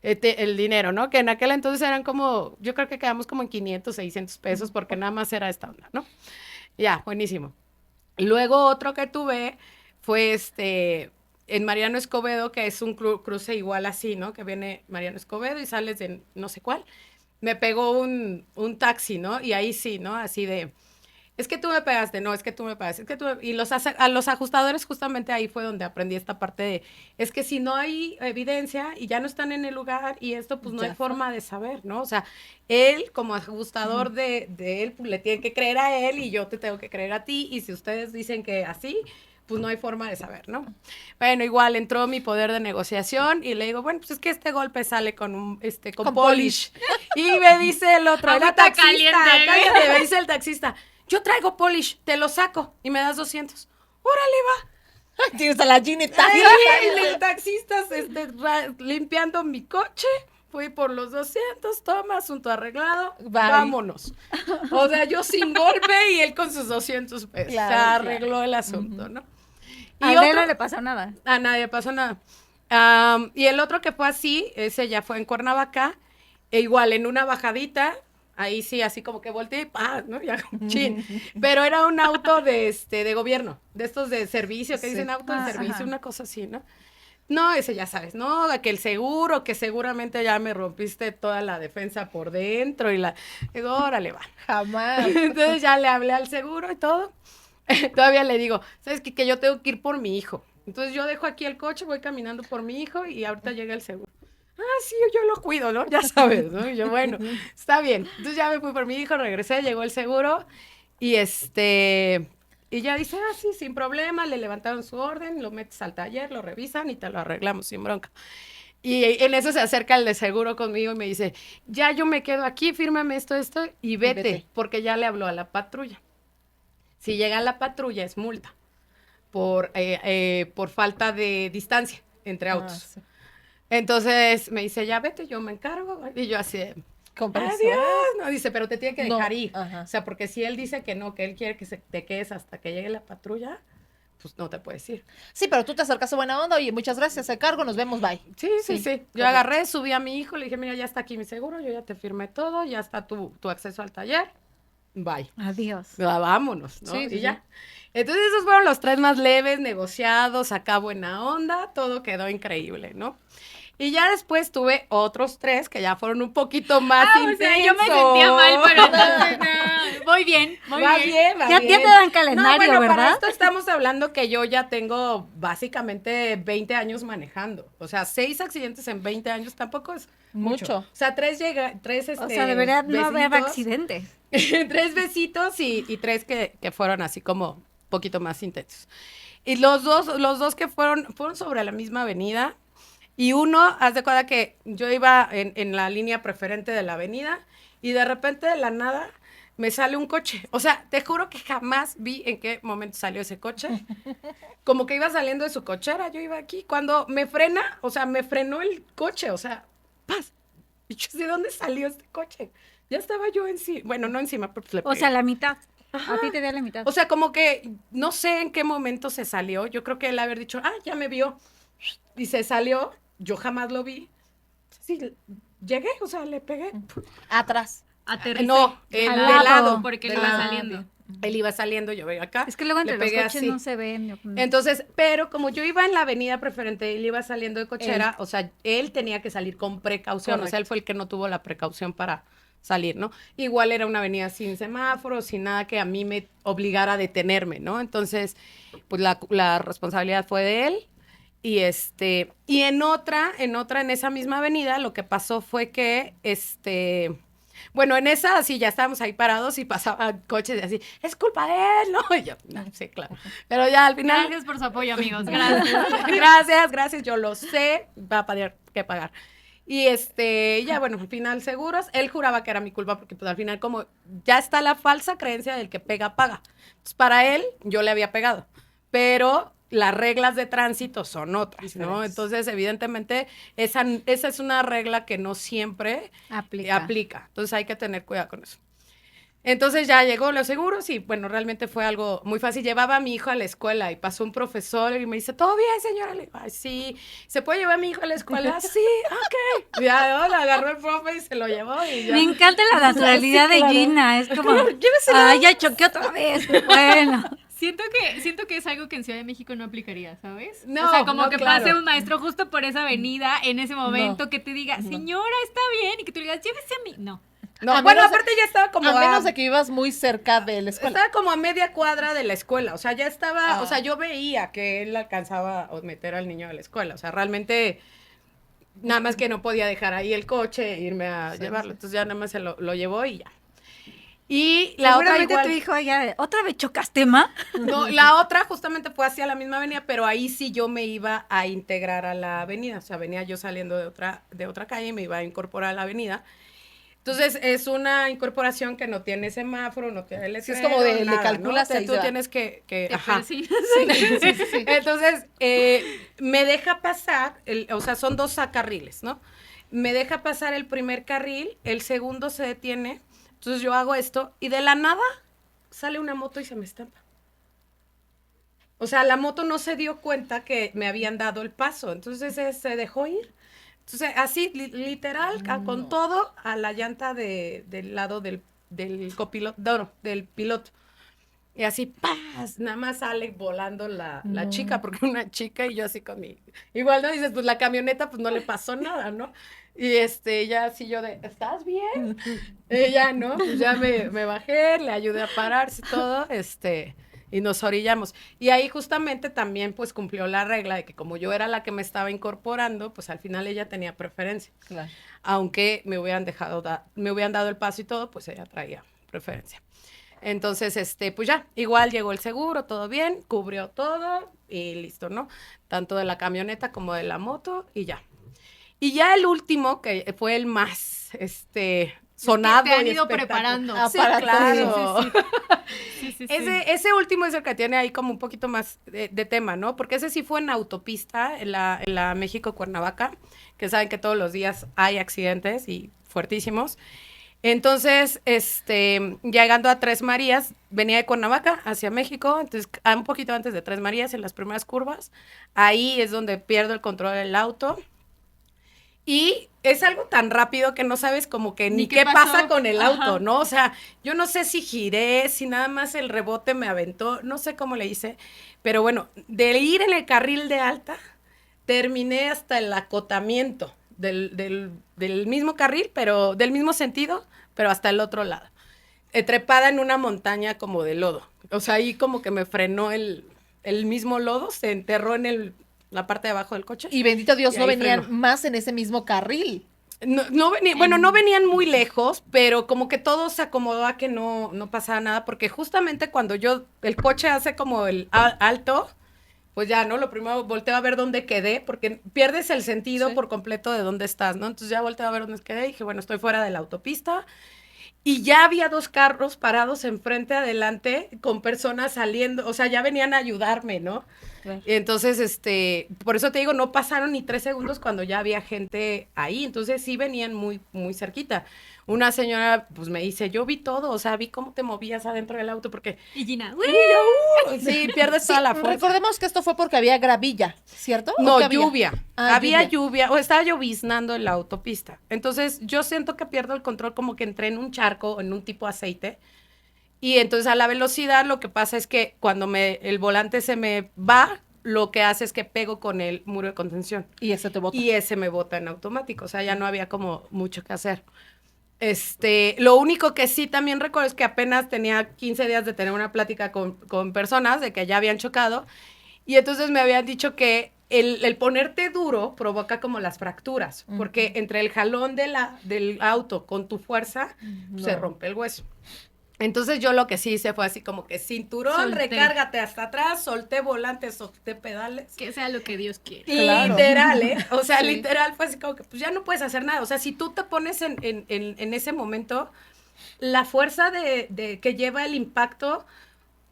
el dinero, ¿no? Que en aquel entonces eran como, yo creo que quedamos como en 500, 600 pesos porque nada más era esta onda, ¿no? Ya, buenísimo. Luego otro que tuve fue en Mariano Escobedo, que es un cruce igual así, ¿no? Que viene Mariano Escobedo y sales de no sé cuál. Me pegó un taxi, ¿no? Y ahí sí, ¿no? Así de, es que tú me pegaste, no, es que tú me pegaste, es que tú me... Y a los ajustadores justamente ahí fue donde aprendí esta parte de, es que si no hay evidencia y ya no están en el lugar y esto, pues no
Ya
hay
fue.
forma de saber, ¿no? O sea, él como ajustador de él, pues le tiene que creer a él y yo te tengo que creer a ti y si ustedes dicen que así, pues no hay forma de saber, ¿no? Bueno, igual entró mi poder de negociación y le digo, bueno, pues es que este golpe sale con polish. Y me dice el otro, era
Agüita
taxista,
caliente.
cállate, me dice el taxista, yo traigo polish, te lo saco y me das 200. Órale, va.
Tienes a la Ginny
Ahí el taxista limpiando mi coche. Fui por los 200, toma, asunto arreglado,
Bye.
vámonos. O sea, yo sin golpe y él con sus 200 pesos.
Claro,
Se arregló el asunto, ¿no?
A él no le pasó nada.
A nadie pasó nada. Y el otro que fue así, ese ya fue en Cuernavaca, e igual en una bajadita, ahí sí, así como que volteé, y ¡pah! ¿No? Ya, chin. Pero era un auto de gobierno, de estos de servicio, que
Sí.
dicen auto de
Ah,
servicio,
ajá.
una cosa así, ¿no? No, ese ya sabes, ¿no? Que el seguro, que seguramente ya me rompiste toda la defensa por dentro y digo, órale, va.
Jamás.
Entonces ya le hablé al seguro y todo. Todavía le digo, ¿sabes qué? Que yo tengo que ir por mi hijo. Entonces yo dejo aquí el coche, voy caminando por mi hijo y ahorita llega el seguro. Ah, sí, yo lo cuido, ¿no? Ya sabes, ¿no? Y yo, bueno, está bien. Entonces ya me fui por mi hijo, regresé, llegó el seguro y y ya dice, ah, sí, sin problema, le levantaron su orden, lo metes al taller, lo revisan y te lo arreglamos sin bronca. Y en eso se acerca el de seguro conmigo y me dice, ya yo me quedo aquí, fírmame esto y vete, porque ya le habló a la patrulla. Si llega la patrulla es multa por falta de distancia entre autos.
Sí.
Entonces me dice, ya vete, yo me encargo. Y yo así,
Con permiso.
adiós. No, dice, pero te tiene que
No,
dejar ir.
ajá.
O sea, porque si él dice que no, que él quiere que te quedes hasta que llegue la patrulla, pues no te puedes ir.
Sí, pero tú te acercas a buena onda. Oye, muchas gracias, se cargo, nos vemos, bye.
Sí. Yo
correcto.
agarré, subí a mi hijo, le dije, mira, ya está aquí mi seguro, yo ya te firmé todo, ya está tu acceso al taller. Bye.
Adiós.
Vámonos, ¿no?
Sí,
y
sí,
ya.
sí.
Entonces esos fueron los 3 más leves, negociados, acá buena onda, todo quedó increíble, ¿no? Y ya después tuve otros 3 que ya fueron un poquito más
O sea, yo me sentía mal, pero entonces, no. Voy bien, muy
Va
bien.
bien, va
Ya
bien.
te dan calendario,
no, bueno, para
¿verdad?
esto estamos hablando que yo ya tengo básicamente 20 años manejando. O sea, 6 accidentes en 20 años tampoco es mucho.
Mucho.
O sea, 3
O sea, debería no haber
besitos.
accidentes.
3 besitos y 3 que fueron así como un poquito más intensos. Y los dos que fueron sobre la misma avenida. Y uno, haz de cuenta que yo iba en la línea preferente de la avenida y de repente de la nada me sale un coche. O sea, te juro que jamás vi en qué momento salió ese coche. Como que iba saliendo de su cochera, yo iba aquí. Cuando me frena, o sea, me frenó el coche, o sea, ¡paz! Y yo, ¿de dónde salió este coche? Ya estaba yo encima, bueno, no encima, pero pues le
O
pegué.
sea, la mitad.
Ajá.
A ti te dio la mitad.
O sea, como que no sé en qué momento se salió. Yo creo que él haber dicho, ah, ya me vio. Y se salió. Yo jamás lo vi. Sí, llegué, o sea, le pegué.
Atrás.
Aterricé.
No,
Al
de
lado.
lado.
Porque
de
él iba
lado.
saliendo.
Él iba saliendo, yo veía acá.
Es que luego entre
le
los
pegué
coches
así.
no se ven.
Entonces, pero como yo iba en la avenida preferente, él iba saliendo de cochera, o sea, él tenía que salir con precaución, o sea, él fue el que no tuvo la precaución para salir, ¿no? Igual era una avenida sin semáforos, sin nada que a mí me obligara a detenerme, ¿no? Entonces, pues la responsabilidad fue de él. Y en esa misma avenida, lo que pasó fue que, bueno, en esa, sí, ya estábamos ahí parados y pasaban coches y así, es culpa de él, ¿no? Y yo, no, sí, claro. Pero ya al final,
Gracias por su apoyo, amigos. Gracias.
gracias, yo lo sé, va a tener que pagar. Y ya, bueno, al final seguros, él juraba que era mi culpa porque pues al final como ya está la falsa creencia del que pega, paga. Entonces, para él, yo le había pegado, pero las reglas de tránsito son otras, ¿no?
Diferentes.
Entonces, evidentemente, esa es una regla que no siempre aplica. Entonces, hay que tener cuidado con eso. Entonces, ya llegó los seguros y, bueno, realmente fue algo muy fácil. Llevaba a mi hijo a la escuela y pasó un profesor y me dice, ¿todo bien, señora? Le digo, ay, sí. ¿Se puede llevar a mi hijo a la escuela? Sí, ok. Ya, ¿no? Lo agarró el profe y se lo llevó y ya.
Me encanta la naturalidad de Gina. Es como, ay, ya choqué otra vez. Bueno.
Siento que es algo que en Ciudad de México no aplicaría, ¿sabes?
No,
o sea, como
no,
que
claro.
pase un maestro justo por esa avenida en ese momento que te diga, señora, está bien, y que tú le digas, llévese a mí. No.
No,
A
bueno,
menos de-
aparte ya estaba como
A menos de que vivas muy cerca de la escuela.
estaba como a media cuadra de la escuela, o sea, ya estaba,
Ah.
o sea, yo veía que él alcanzaba a meter al niño a la escuela, o sea, realmente nada más que no podía dejar ahí el coche e irme a
Sí,
llevarlo,
sí.
entonces ya nada más se lo llevó y ya. Y la otra
Seguramente
igual,
tu hijo ya, ¿otra vez chocaste, ma?
no, la otra justamente fue hacia la misma avenida, pero ahí sí yo me iba a integrar a la avenida, o sea, venía yo saliendo de otra calle y me iba a incorporar a la avenida. Entonces, es una incorporación que no tiene semáforo, no tiene
Sí, es
letrero,
como de le
nada,
calculas
¿no? O sea,
y
tú
se va.
tienes que
Te
ajá.
persinas.
Sí.
Entonces, me deja pasar, o sea, son 2 carriles, ¿no? Me deja pasar el primer carril, el segundo se detiene, entonces yo hago esto y de la nada sale una moto y se me estampa. O sea, la moto no se dio cuenta que me habían dado el paso, entonces se dejó ir. Entonces, así, literal, con todo, a la llanta del lado del copiloto, no, del piloto. Y así, ¡paz! Nada más sale volando la chica, porque una chica y yo así con mi... Igual, ¿no? Dices, pues la camioneta, pues no le pasó nada, ¿no? Y ya así yo de, ¿estás bien? Ya, ¿no? Pues ya me bajé, le ayudé a pararse y todo, y nos orillamos. Y ahí justamente también, pues, cumplió la regla de que como yo era la que me estaba incorporando, pues al final ella tenía preferencia.
Claro.
Aunque me hubieran me hubieran dado el paso y todo, pues ella traía preferencia. Entonces, pues ya, igual llegó el seguro, todo bien, cubrió todo y listo, ¿no? Tanto de la camioneta como de la moto y ya. Y ya el último, que fue el más, sonado
te han
y
ido
espectacular.
preparando.
Sí,
Para
claro.
todo.
Sí.
Ese último es el que tiene ahí como un poquito más de tema, ¿no? Porque ese sí fue en autopista, en la México-Cuernavaca, que saben que todos los días hay accidentes y fuertísimos. Entonces, llegando a Tres Marías, venía de Cuernavaca hacia México, entonces un poquito antes de Tres Marías, en las primeras curvas, ahí es donde pierdo el control del auto. Y es algo tan rápido que no sabes como que ni qué
pasó.
pasa con el auto,
Ajá.
¿no? O sea, yo no sé si giré, si nada más el rebote me aventó, no sé cómo le hice, pero bueno, de ir en el carril de alta, terminé hasta el acotamiento del mismo carril, pero del mismo sentido, pero hasta el otro lado. Trepada en una montaña como de lodo. O sea, ahí como que me frenó el mismo lodo, se enterró en la parte de abajo del coche.
Y bendito Dios,
Y
no
ahí
venían
frenó.
más en ese mismo carril.
Bueno, no venían muy lejos, pero como que todo se acomodó a que no pasara nada, porque justamente cuando el coche hace como el alto, pues ya, ¿no? Lo primero volteo a ver dónde quedé, porque pierdes el sentido
Sí.
por completo de dónde estás, ¿no? Entonces ya volteo a ver dónde quedé y dije, bueno, estoy fuera de la autopista. Y ya había 2 carros parados enfrente, adelante, con personas saliendo, o sea, ya venían a ayudarme, ¿no?
Claro.
Entonces, por eso te digo, no pasaron ni 3 segundos cuando ya había gente ahí, entonces sí venían muy, muy cerquita. Una señora, pues me dice, yo vi todo, o sea, vi cómo te movías adentro del auto, porque
Y Gina,
sí, pierdes toda la fuerza.
Recordemos que esto fue porque había gravilla, ¿cierto? ¿O
No,
qué había?
lluvia.
Ah,
Había lluvia, o estaba lloviznando en la autopista. Entonces, yo siento que pierdo el control, como que entré en un charco, en un tipo aceite. Y entonces, a la velocidad, lo que pasa es que cuando el volante se me va, lo que hace es que pego con el muro de contención.
Y ese te bota.
Y ese me bota en automático. O sea, ya no había como mucho que hacer. Lo único que sí también recuerdo es que apenas tenía 15 días de tener una plática con personas de que ya habían chocado. Y entonces me habían dicho que el ponerte duro provoca como las fracturas, porque entre el jalón del auto con tu fuerza se rompe el hueso. Entonces yo lo que sí hice fue así como que cinturón,
Solté.
recárgate hasta atrás, solté volante, solté pedales.
que sea lo que Dios quiere.
Claro.
Literal, ¿eh? O sea,
Sí.
literal fue así como que pues ya no puedes hacer nada. O sea, si tú te pones en ese momento, la fuerza de que lleva el impacto,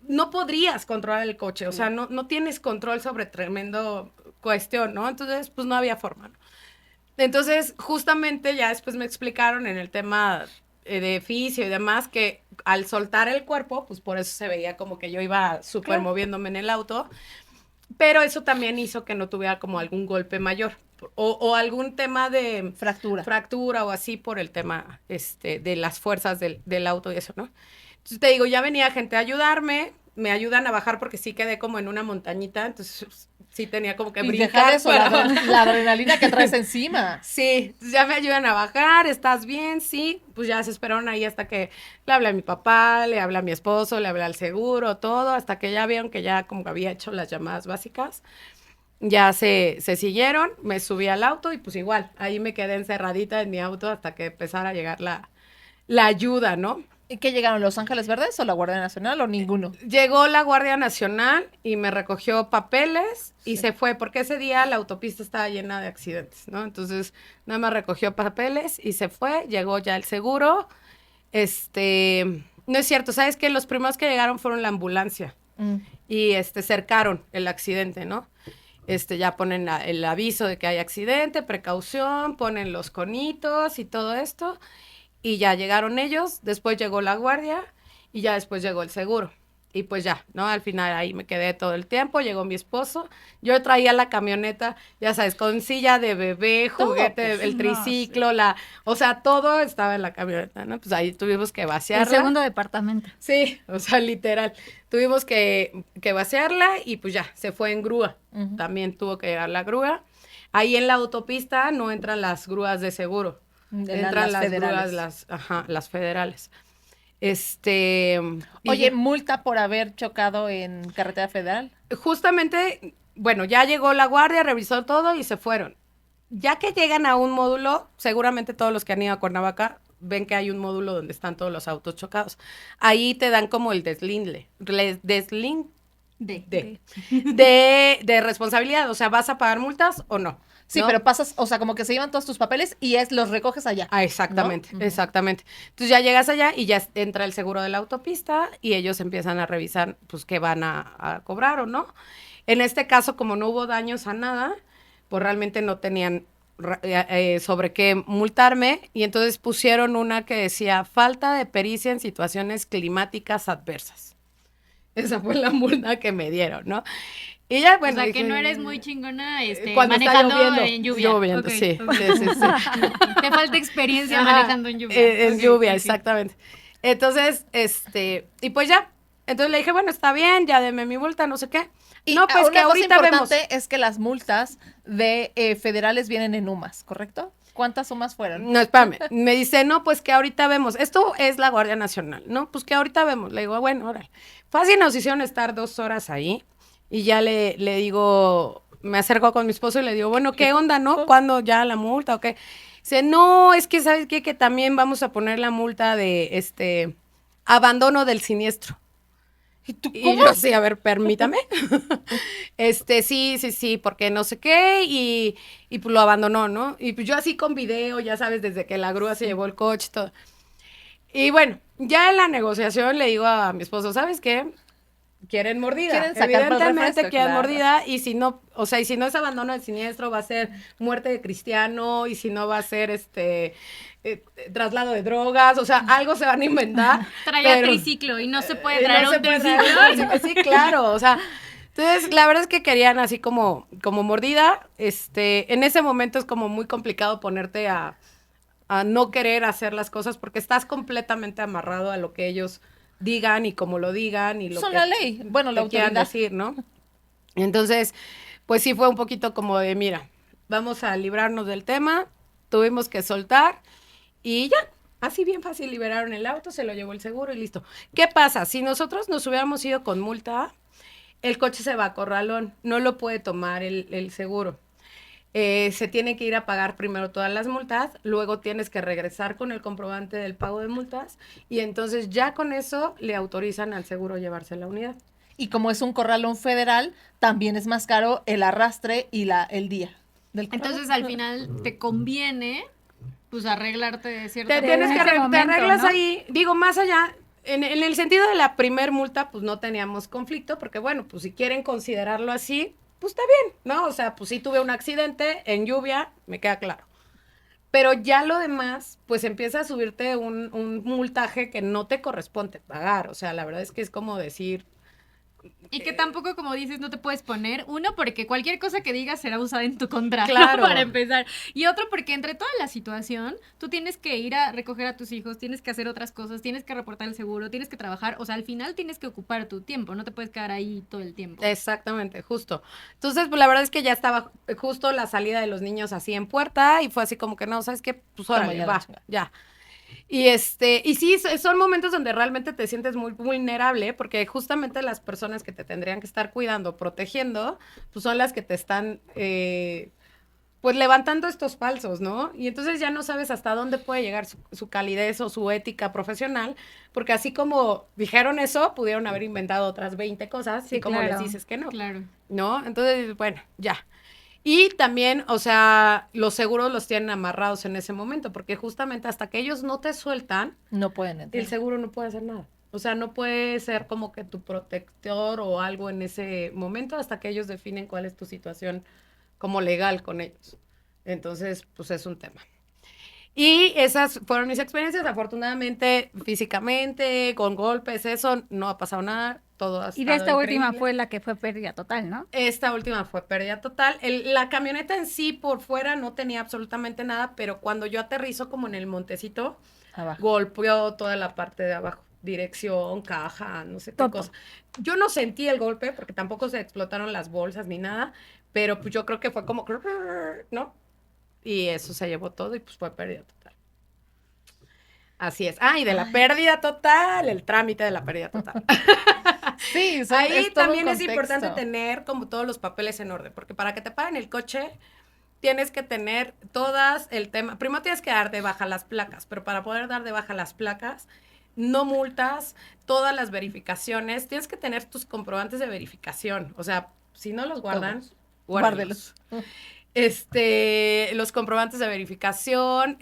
no podrías controlar el coche. O sea, no tienes control sobre tremendo cuestión, ¿no? Entonces, pues no había forma, ¿no? Entonces, justamente ya después me explicaron en el tema de fisio y demás que al soltar el cuerpo, pues por eso se veía como que yo iba súper
Claro.
moviéndome en el auto, pero eso también hizo que no tuviera como algún golpe mayor o algún tema de
Fractura.
o así por el tema de las fuerzas del auto y eso, ¿no? Entonces te digo, ya venía gente a ayudarme, me ayudan a bajar porque sí quedé como en una montañita, entonces sí tenía como que
Y
brincar.
dejar eso,
para-
la adrenalina que traes encima.
Sí, ya me ayudan a bajar, ¿estás bien? Sí, pues ya se esperaron ahí hasta que le hablé a mi papá, le hablé a mi esposo, le hablé al seguro, todo, hasta que ya vieron que ya como que había hecho las llamadas básicas. Ya se siguieron, me subí al auto y pues igual, ahí me quedé encerradita en mi auto hasta que empezara a llegar la ayuda, ¿no?
¿Y qué llegaron, Los Ángeles Verdes o la Guardia Nacional o ninguno?
Llegó la Guardia Nacional y me recogió papeles y
Sí.
se fue, porque ese día la autopista estaba llena de accidentes, ¿no? Entonces, nada más recogió papeles y se fue, llegó ya el seguro. No es cierto, ¿sabes qué? Los primeros que llegaron fueron la ambulancia
Mm.
y cercaron el accidente, ¿no? Ya ponen el aviso de que hay accidente, precaución, ponen los conitos y todo esto. Y ya llegaron ellos, después llegó la guardia y ya después llegó el seguro. Y pues ya, ¿no? Al final ahí me quedé todo el tiempo, llegó mi esposo. Yo traía la camioneta, ya sabes, con silla de bebé,
Todo,
juguete,
pues,
el triciclo, o sea, todo estaba en la camioneta, ¿no? Pues ahí tuvimos que
El
vaciarla.
segundo departamento.
Sí, o sea, literal. Tuvimos que vaciarla y pues ya, se fue en grúa.
Ujú.
También tuvo que llegar la grúa. Ahí en la autopista no entran las grúas de seguro. Entran las
federales.
grúas, las federales. Y
Oye, multa por haber chocado en carretera federal.
justamente, bueno, ya llegó la guardia, revisó todo y se fueron. Ya que llegan a un módulo, seguramente todos los que han ido a Cuernavaca ven que hay un módulo donde están todos los autos chocados. Ahí te dan como el deslinde, de responsabilidad, o sea, ¿vas a pagar multas o no?
Sí,
¿no?
pero pasas, o sea, como que se llevan todos tus papeles y los recoges allá.
Ah, exactamente,
¿no? Ujú.
exactamente. Entonces ya llegas allá y ya entra el seguro de la autopista y ellos empiezan a revisar, pues, qué van a cobrar o no. En este caso, como no hubo daños a nada, pues realmente no tenían sobre qué multarme y entonces pusieron una que decía falta de pericia en situaciones climáticas adversas. Esa fue la multa que me dieron, ¿no? Y ya, bueno,
o sea, que
dije,
no eres muy chingona
cuando está
manejando
lloviendo,
en lluvia.
lloviendo,
Ok,
sí,
ok.
sí, sí, sí.
Te falta experiencia
Ajá,
manejando en lluvia.
en
Ok,
lluvia,
ok.
exactamente. Entonces, y pues ya. Entonces le dije, bueno, está bien, ya deme mi multa, no sé qué.
Y
no, pues
una
que
cosa
ahorita vemos.
importante es que las multas de federales vienen en UMAS, ¿correcto? ¿Cuántas sumas fueron?
No, espérame. Me dice, no, pues que ahorita vemos. Esto es la Guardia Nacional, ¿no? Pues que ahorita vemos. Le digo, bueno, órale. Fácil nos hicieron estar 2 horas ahí y ya le digo, me acerco con mi esposo y le digo, bueno, ¿qué onda, no? ¿Cuándo ya la multa o qué? Dice, no, es que, ¿sabes qué? Que también vamos a poner la multa de, abandono del siniestro.
¿Y tú
Y yo así, a ver, permítame. Sí, porque no sé qué, y pues lo abandonó, ¿no? Y pues yo así con video, ya sabes, desde que la grúa se llevó el coche, todo. Y bueno, ya en la negociación le digo a mi esposo, ¿sabes qué? Quieren mordida.
Quieren sacar por el
Evidentemente
refresco,
quieren
claro.
mordida, y si no, o sea, y si no es abandono del siniestro, va a ser muerte de cristiano, y si no va a ser traslado de drogas, o sea, algo se van a inventar.
Traía
pero-
triciclo y no se puede
no
traer
se
un
puede
triciclo.
traer, sí, claro, o sea, entonces la verdad es que querían así como mordida, en ese momento es como muy complicado ponerte a no querer hacer las cosas porque estás completamente amarrado a lo que ellos digan y como lo digan y lo
Son
que
la ley, bueno, la
te quieran
autoridad.
decir, ¿no? Entonces, pues sí fue un poquito como de, mira, vamos a librarnos del tema, tuvimos que soltar y ya, así bien fácil liberaron el auto, se lo llevó el seguro y listo. ¿Qué pasa? Si nosotros nos hubiéramos ido con multa, el coche se va a corralón, no lo puede tomar el seguro. Se tiene que ir a pagar primero todas las multas, luego tienes que regresar con el comprobante del pago de multas y entonces ya con eso le autorizan al seguro llevarse la unidad.
Y como es un corralón federal, también es más caro el arrastre y el día del corralón.
Entonces al final te conviene pues arreglarte de cierta
Te
manera.
tienes que
ese
te
momento,
arreglas
¿no?
ahí, digo, más allá, en el sentido de la primer multa, pues no teníamos conflicto, porque bueno, pues si quieren considerarlo así, pues está bien, ¿no? O sea, pues sí tuve un accidente en lluvia, me queda claro. Pero ya lo demás, pues empieza a subirte un multaje que no te corresponde pagar. O sea, la verdad es que es como decir,
Y que tampoco, como dices, no te puedes poner. Uno, porque cualquier cosa que digas será usada en tu contra,
Claro.
¿no? Para empezar. Y otro, porque entre toda la situación, tú tienes que ir a recoger a tus hijos, tienes que hacer otras cosas, tienes que reportar el seguro, tienes que trabajar. O sea, al final tienes que ocupar tu tiempo, no te puedes quedar ahí todo el tiempo.
Exactamente, justo. Entonces, pues la verdad es que ya estaba justo la salida de los niños así en puerta y fue así como que no, ¿sabes qué? Pues
Toma,
órale,
ya la
va,
chingada.
ya. Y y sí, son momentos donde realmente te sientes muy vulnerable porque justamente las personas que te tendrían que estar cuidando, protegiendo, pues son las que te están, pues levantando estos falsos, ¿no? Y entonces ya no sabes hasta dónde puede llegar su calidez o su ética profesional, porque así como dijeron eso, pudieron haber inventado otras 20 cosas
Sí,
y como
claro.
les dices que no,
Claro.
¿no? Entonces, bueno, ya. Y también, o sea, los seguros los tienen amarrados en ese momento, porque justamente hasta que ellos no te sueltan,
No pueden entrar.
el seguro no puede hacer nada. O sea, no puede ser como que tu protector o algo en ese momento hasta que ellos definen cuál es tu situación como legal con ellos. Entonces, pues es un tema. Y esas fueron mis experiencias. Afortunadamente, físicamente, con golpes, eso, no ha pasado nada. Todo ha
Y de esta
estado
última
increíble.
fue la que fue pérdida total, ¿no?
Esta última fue pérdida total. La camioneta en sí por fuera no tenía absolutamente nada, pero cuando yo aterrizo como en el montecito,
Abajo.
golpeó toda la parte de abajo. Dirección, caja, no sé qué
Todo.
cosa. Yo no sentí el golpe porque tampoco se explotaron las bolsas ni nada, pero pues yo creo que fue como, ¿no? Y eso se llevó todo y pues fue pérdida total. Así es. Ah, y de la pérdida total, el trámite de la pérdida total.
Sí,
Ahí
es todo un
también es
contexto.
importante tener como todos los papeles en orden, porque para que te paguen el coche tienes que tener todas el tema. Primero tienes que dar de baja las placas, pero para poder dar de baja las placas, no multas, todas las verificaciones, tienes que tener tus comprobantes de verificación. O sea, si no los guardan,
Todos.
guárdelos. Los comprobantes de verificación,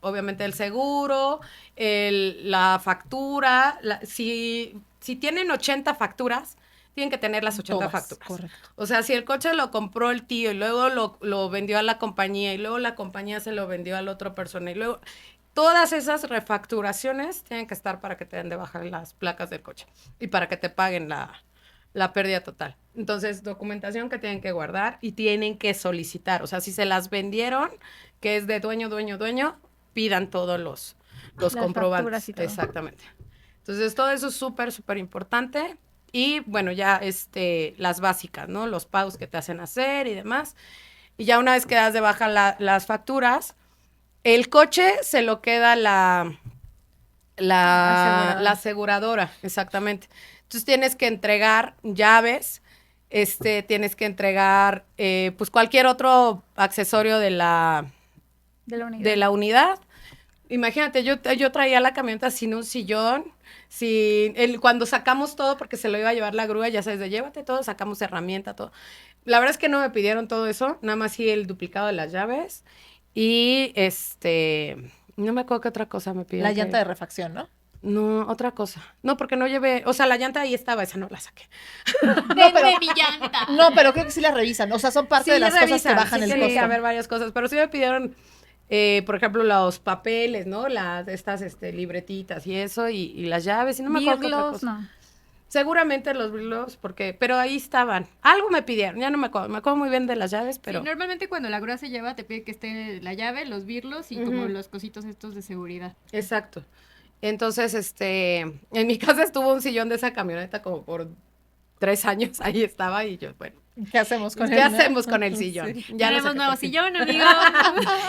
obviamente el seguro, la factura, si tienen 80 facturas, tienen que tener las 80
Todas,
facturas.
correcto.
O sea, si el coche lo compró el tío y luego lo vendió a la compañía y luego la compañía se lo vendió a la otra persona y luego todas esas refacturaciones tienen que estar para que te den de baja las placas del coche y para que te paguen la pérdida total. Entonces, documentación que tienen que guardar y tienen que solicitar. O sea, si se las vendieron, que es de dueño, pidan todos los
Las
comprobantes.
facturas y todo.
Exactamente. Entonces, todo eso es súper, súper importante. Y bueno, ya las básicas, ¿no? Los pagos que te hacen hacer y demás. Y ya una vez que das de baja las facturas, el coche se lo queda la aseguradora, exactamente. Entonces tienes que entregar llaves, tienes que entregar pues cualquier otro accesorio de la unidad. Imagínate, yo traía la camioneta sin un sillón, cuando sacamos todo, porque se lo iba a llevar la grúa, ya sabes, de llévate todo, sacamos herramienta, todo. La verdad es que no me pidieron todo eso, nada más sí el duplicado de las llaves y no me acuerdo qué otra cosa me pidieron.
La llanta de refacción, ¿no?
No, otra cosa. No, porque no llevé, o sea, la llanta ahí estaba, esa no la saqué.
¡Denme mi llanta!
No, pero creo que sí la revisan. O sea, son parte
Sí,
de las cosas que
revisan,
bajan
sí
el
tiene que
costo.
haber varias cosas, pero sí me pidieron, por ejemplo, los papeles, ¿no? Estas libretitas y eso, y las llaves, y no me acuerdo qué otra
Birlos,
cosa.
no.
Seguramente los birlos, pero ahí estaban. Algo me pidieron, ya no me acuerdo muy bien de las llaves, pero...
Sí, normalmente cuando la grúa se lleva te pide que esté la llave, los birlos y como
Ujú.
los cositos estos de seguridad.
Exacto. Entonces, en mi casa estuvo un sillón de esa camioneta como por 3 años, ahí estaba, y yo, bueno,
¿Qué hacemos con
¿qué
él? no?
hacemos con el sillón?
Sí.
Ya no sé
Tenemos
qué
nuevo
hacer.
sillón, amigo.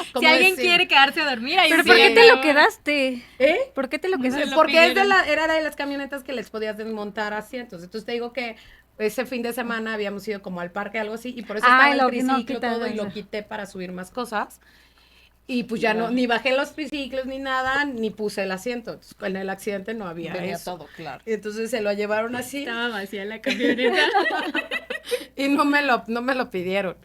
si
¿Cómo
alguien
decir?
quiere quedarse a dormir, ahí
¿Pero
sí.
por qué te lo
No.
quedaste?
¿Eh?
¿Por qué te lo
No
quedaste?
se lo
Porque
pidieron.
era de las camionetas que les podías desmontar asientos. Entonces te digo que ese fin de semana habíamos ido como al parque, algo así, y por eso
Ay,
estaba el
no
triciclo
quitas
todo, y
eso.
lo quité para subir más cosas. Y pues ya no, ni bajé los triciclos ni nada, ni puse el asiento. Entonces, en el accidente no había
Venía
eso.
todo, claro.
Y entonces se lo llevaron así
Estaba vacía la camioneta.
y no me lo pidieron.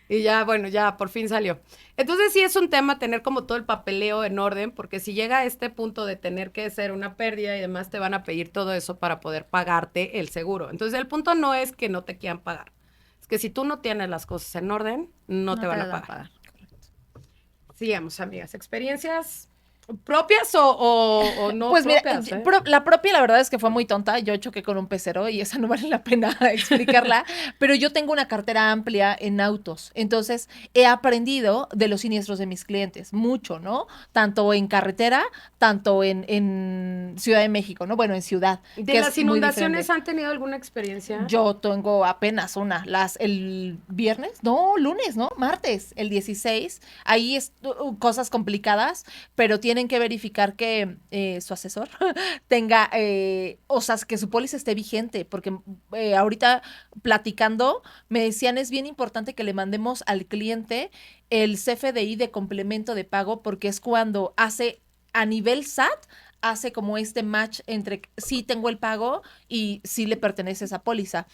Y ya, bueno, ya por fin salió. Entonces sí es un tema tener como todo el papeleo en orden, porque si llega a este punto de tener que hacer una pérdida y demás, te van a pedir todo eso para poder pagarte el seguro. Entonces el punto no es que no te quieran pagar. Es que si tú no tienes las cosas en orden, no te van a
las
pagar. Sigamos, amigas. Experiencias ¿Propias o no
Pues mira,
propias?
la propia la verdad es que fue muy tonta. Yo choqué con un pecero y esa no vale la pena explicarla. Pero yo tengo una cartera amplia en autos. Entonces he aprendido de los siniestros de mis clientes. Mucho, ¿no? Tanto en carretera, tanto en Ciudad de México, ¿no? Bueno, en ciudad.
¿De
que
las
es muy
inundaciones
diferente.
han tenido alguna experiencia?
Yo tengo apenas una, el viernes, no, lunes, ¿no? Martes, el 16. Ahí es cosas complicadas, pero tienen que verificar que su asesor tenga, o sea, que su póliza esté vigente, porque ahorita platicando me decían es bien importante que le mandemos al cliente el CFDI de complemento de pago, porque es cuando hace a nivel SAT, hace como este match entre sí tengo el pago y sí le pertenece esa póliza.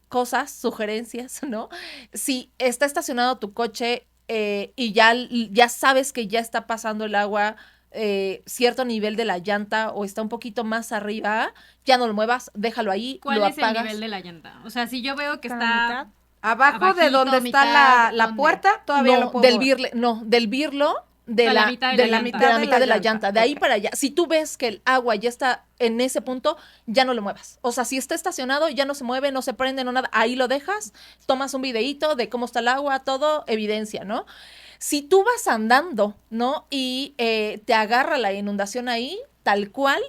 Cosas, sugerencias, ¿no? Si está estacionado tu coche y ya sabes que ya está pasando el agua cierto nivel de la llanta o está un poquito más arriba, ya no lo muevas, déjalo ahí,
¿Cuál
lo
es el
apagas.
nivel de la llanta? O sea, si yo veo que
¿Está a la
está
mitad?
Abajo de
abajito,
donde está
mitad,
la
¿dónde?
puerta, todavía lo
No,
puedo
del
mover.
birle, no, del birlo de
O sea, la
la,
mitad de
de
la
la
llanta.
de la
De
mitad
la
de la
llanta,
llanta, de ahí
ok.
para allá. Si tú ves que el agua ya está en ese punto, ya no lo muevas. O sea, si está estacionado, ya no se mueve, no se prende, no nada, ahí lo dejas, tomas un videíto de cómo está el agua, todo, evidencia, ¿no? Si tú vas andando, ¿no? Y te agarra la inundación ahí, tal cual,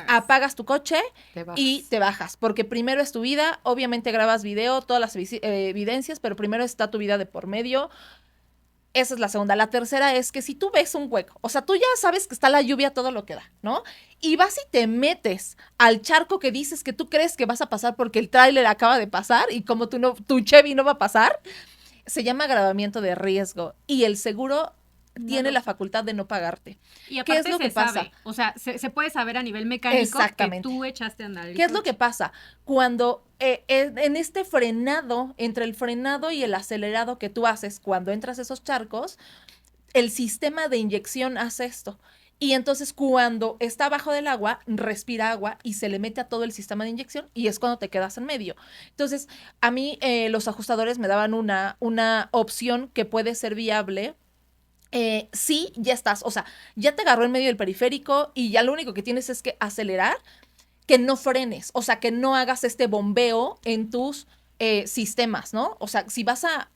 apagas tu coche
Te bajas.
y te bajas, porque primero es tu vida, obviamente grabas video, todas las evidencias, pero primero está tu vida de por medio. Esa es la segunda. La tercera es que si tú ves un hueco, o sea, tú ya sabes que está la lluvia todo lo que da, ¿no? Y vas y te metes al charco que dices que tú crees que vas a pasar porque el tráiler acaba de pasar y como tú no, tu Chevy no va a pasar, se llama agravamiento de riesgo y el seguro tiene la facultad de no pagarte.
Y
¿Qué
aparte
es lo
se
que pasa?
sabe, o sea, se puede saber a nivel mecánico que
Exactamente.
tú echaste a andar el
¿Qué es lo que
coche.
pasa? Cuando en este frenado, entre el frenado y el acelerado que tú haces cuando entras a esos charcos, el sistema de inyección hace esto. Y entonces cuando está abajo del agua, respira agua y se le mete a todo el sistema de inyección y es cuando te quedas en medio. Entonces, a mí los ajustadores me daban una opción que puede ser viable. Sí, ya estás, o sea, ya te agarró en medio del periférico y ya lo único que tienes es que acelerar, que no frenes, o sea, que no hagas este bombeo en tus sistemas, ¿no? O sea, si vas a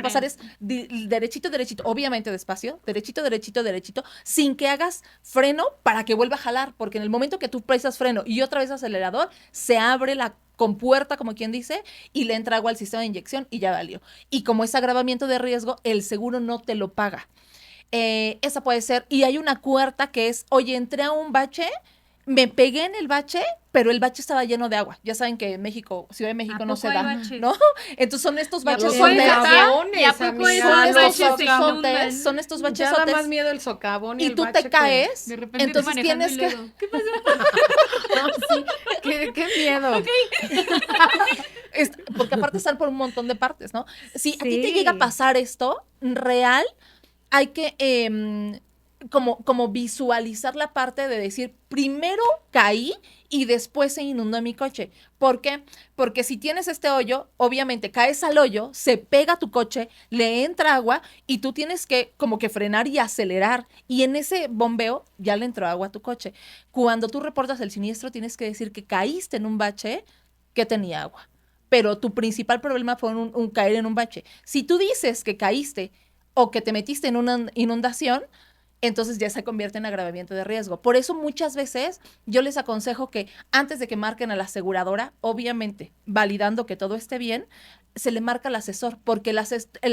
pasar es derechito, derechito, obviamente despacio, derechito, derechito, derechito, sin que hagas freno para que vuelva a jalar, porque en el momento que tú presas freno y otra vez acelerador, se abre la compuerta, como quien dice, y le entra agua al sistema de inyección y ya valió. Y como es agravamiento de riesgo, el seguro no te lo paga. Esa puede ser. Y hay una cuarta que es, oye, entré a un bache, me pegué en el bache, pero el bache estaba lleno de agua. Ya saben que en México, Ciudad de México
¿A
no
poco
se
hay
da,
baches?
¿no? Entonces son estos
¿Y a
baches
poco es
socavones,
¿Y a poco
amiga?
esos
son estos
baches se inundan?
bachesotes, son estos
Ya da
bachesotes.
más miedo el socavón
Y
el
tú
bache
te caes,
De repente
entonces
manejando
tienes
y
que...
luego, ¿qué pasó?
Sí, qué miedo.
Porque aparte están por un montón de partes, ¿no? Si a ti te
Sí.
llega a pasar esto, real, hay que como visualizar la parte de decir, primero caí y después se inundó mi coche. ¿Por qué? Porque si tienes este hoyo, obviamente caes al hoyo, se pega tu coche, le entra agua y tú tienes que como que frenar y acelerar. Y en ese bombeo ya le entró agua a tu coche. Cuando tú reportas el siniestro, tienes que decir que caíste en un bache que tenía agua. Pero tu principal problema fue un caer en un bache. Si tú dices que caíste o que te metiste en una inundación, entonces ya se convierte en agravamiento de riesgo. Por eso muchas veces yo les aconsejo que antes de que marquen a la aseguradora, obviamente validando que todo esté bien, se le marca al asesor, porque el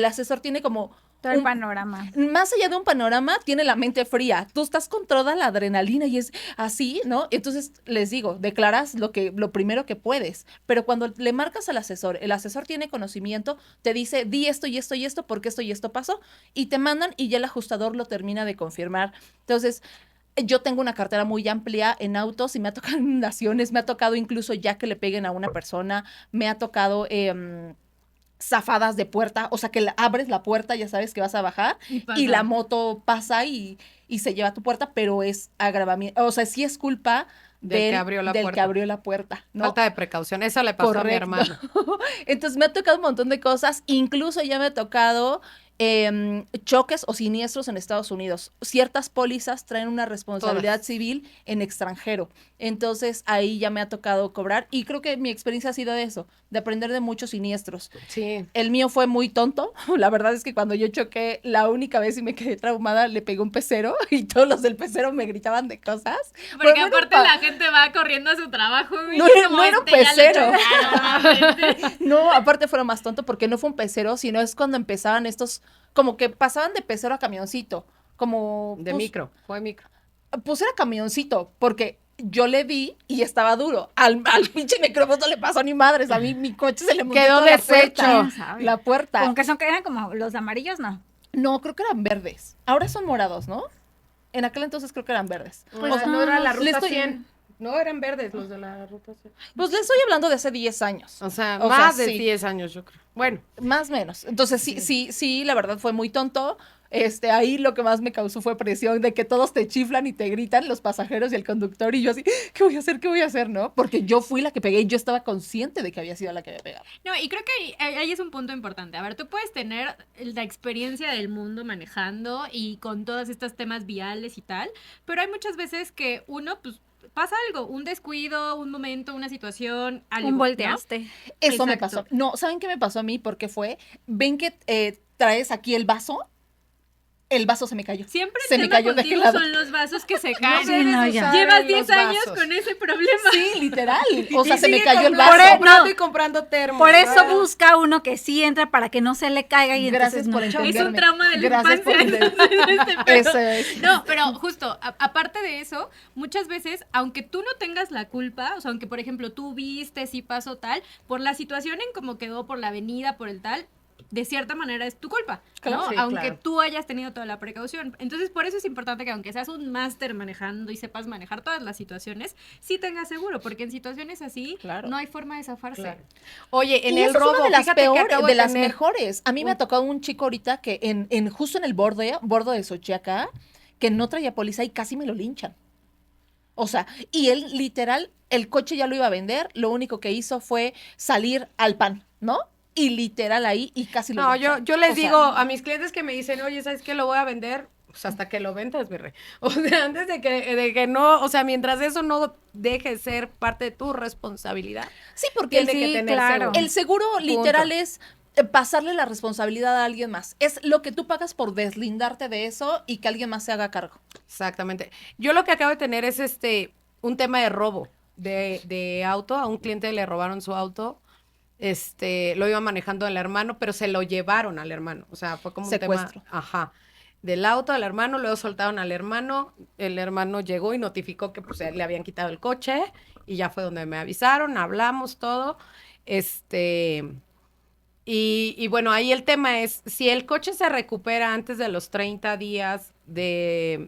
asesor tiene como
Todo el panorama.
más allá de un panorama, tiene la mente fría. Tú estás con toda la adrenalina y es así, ¿no? Entonces, les digo, declaras lo primero que puedes. Pero cuando le marcas al asesor, el asesor tiene conocimiento, te dice, di esto y esto y esto, porque esto y esto pasó, y te mandan y ya el ajustador lo termina de confirmar. Entonces, yo tengo una cartera muy amplia en autos y me ha tocado inundaciones, me ha tocado incluso ya que le peguen a una persona, me ha tocado... zafadas de puerta, o sea que abres la puerta, ya sabes que vas a bajar y la moto pasa y se lleva tu puerta, pero es agravamiento, o sea, sí es culpa
Del que abrió la
del
puerta.
que abrió la puerta, ¿no?
Falta de precaución. Esa le pasó a mi
Correcto.
hermano.
Entonces me ha tocado un montón de cosas, incluso ya me ha tocado choques o siniestros en Estados Unidos. Ciertas pólizas traen una responsabilidad civil en extranjero. Entonces, ahí ya me ha tocado cobrar. Y creo que mi experiencia ha sido de eso, de aprender de muchos siniestros.
Sí.
El mío fue muy tonto. La verdad es que cuando yo choqué, la única vez y me quedé traumada, le pegué un pecero y todos los del pecero me gritaban de cosas.
Porque
Pero no
aparte
era
la gente va corriendo a su trabajo, güey.
No era-
como
no era un
ya le
pecero.
chocaron.
No, aparte fueron más tonto porque no fue un pecero, sino es cuando empezaban estos, como que pasaban de pecero a camioncito, como...
De micro, fue micro.
Pues era camioncito, porque yo le di y estaba duro. Al pinche micrófono no le pasó ni madres, a mí mi coche se le montó
Quedó
toda la
deshecho.
puerta.
¿Quién sabe?
La puerta.
Como que eran como los amarillos, ¿no?
No, creo que eran verdes. Ahora son morados, ¿no? En aquel entonces creo que eran verdes.
Pues
O sea,
no era la
le
ruta
estoy-
100. No, eran verdes los de la ruta 100.
Pues le estoy hablando de hace 10 años.
O sea,
O sea,
más de
sí.
10 años, yo creo. Bueno,
Más o menos. Entonces, sí, la verdad fue muy tonto. Ahí lo que más me causó fue presión de que todos te chiflan y te gritan, los pasajeros y el conductor, y yo así, ¿qué voy a hacer? ¿Qué voy a hacer? ¿No? Porque yo fui la que pegué y yo estaba consciente de que había sido la que había pegado.
No, y creo que ahí es un punto importante. A ver, tú puedes tener la experiencia del mundo manejando y con todos estos temas viales y tal, pero hay muchas veces que uno, pues, pasa algo, un descuido, un momento, una situación, algo.
Un
¿no?
volteaste.
Eso me
Exacto.
pasó. No, ¿saben qué me pasó a mí? Porque fue, ven que traes aquí el vaso se me cayó.
Siempre
Se
el
me
tema
cayó de aquel
contigo
lado.
son los vasos que se
no
caen.
sé. no,
debes
ya.
usar
Llevas
los
10 años
vasos.
con ese problema.
Sí, literal. O sea,
Y
se me
sigue
cayó el
comprando,
vaso.
comprando
No.
y comprando termos.
Por eso
¿verdad?
busca uno que sí entra para que no se le caiga y
Gracias
entonces
por
no choque.
entenderme.
Es un trauma de la
Gracias por
infancia.
entender.
Este pedo.
Eso es.
No, pero justo, aparte de eso, muchas veces, aunque tú no tengas la culpa, o sea, aunque por ejemplo tú viste, sí pasó tal, por la situación en cómo quedó, por la avenida, por el tal, de cierta manera es tu culpa,
Claro,
¿no?
sí,
Aunque
claro.
tú hayas tenido toda la precaución. Entonces, por eso es importante que aunque seas un máster manejando y sepas manejar todas las situaciones, sí tengas seguro, porque en situaciones así
Claro.
no hay forma de zafarse.
Claro. Oye, en
Y
el
esa
robo,
es una de las
fíjate que
peores,
acabo
de las
tener-
mejores. A mí me ha tocado un chico ahorita que justo en el bordo de Xochiaca, que no traía póliza y casi me lo linchan. O sea, y él literal, el coche ya lo iba a vender, lo único que hizo fue salir al pan, ¿no? Y literal ahí y casi lo
No,
linchan.
yo les
O sea,
digo a mis clientes que me dicen, oye, ¿sabes qué? Lo voy a vender. Pues hasta que lo vendas, mi rey. O sea, antes de que no, o sea, mientras eso no deje de ser parte de tu responsabilidad.
sí, porque
Tiene que tener seguro.
el seguro literal es pasarle la responsabilidad a alguien más. Es lo que tú pagas por deslindarte de eso y que alguien más se haga cargo.
Exactamente. Yo lo que acabo de tener es un tema de robo de auto. A un cliente le robaron su auto. Lo iba manejando el hermano, pero se lo llevaron al hermano. O sea, fue como
Secuestro.
un tema, ajá, del auto al hermano, luego soltaron al hermano, el hermano llegó y notificó que pues le habían quitado el coche y ya fue donde me avisaron, hablamos todo. Y bueno, ahí el tema es, si el coche se recupera antes de los 30 días de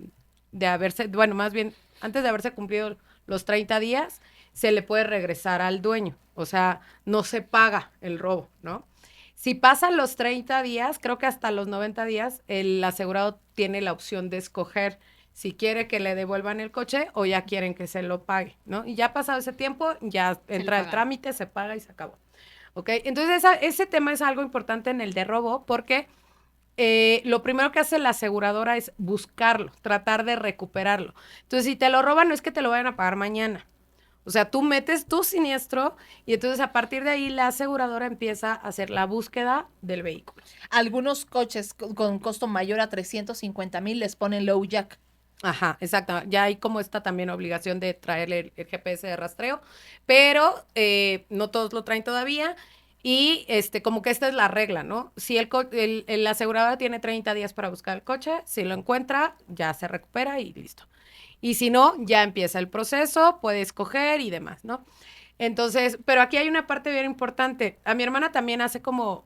haberse, bueno, más bien, antes de haberse cumplido los 30 días, se le puede regresar al dueño. O sea, no se paga el robo, ¿no? Si pasan los 30 días, creo que hasta los 90 días, el asegurado tiene la opción de escoger si quiere que le devuelvan el coche o ya quieren que se lo pague, ¿no? Y ya pasado ese tiempo, ya entra el
paga.
trámite, se paga y se acabó. ¿Ok? Entonces, ese tema es algo importante en el de robo porque lo primero que hace la aseguradora es buscarlo, tratar de recuperarlo. Entonces, si te lo roban, no es que te lo vayan a pagar mañana. O sea, tú metes tu siniestro y entonces a partir de ahí la aseguradora empieza a hacer la búsqueda del vehículo.
Algunos coches con costo mayor a 350,000 les ponen low jack.
Ajá, exacto. Ya hay como esta también obligación de traerle el GPS de rastreo, pero no todos lo traen todavía. Y como que esta es la regla, ¿no? Si el asegurador tiene 30 días para buscar el coche, si lo encuentra, ya se recupera y listo. Y si no, ya empieza el proceso, puede escoger y demás, ¿no? Entonces, pero aquí hay una parte bien importante. A mi hermana también hace como,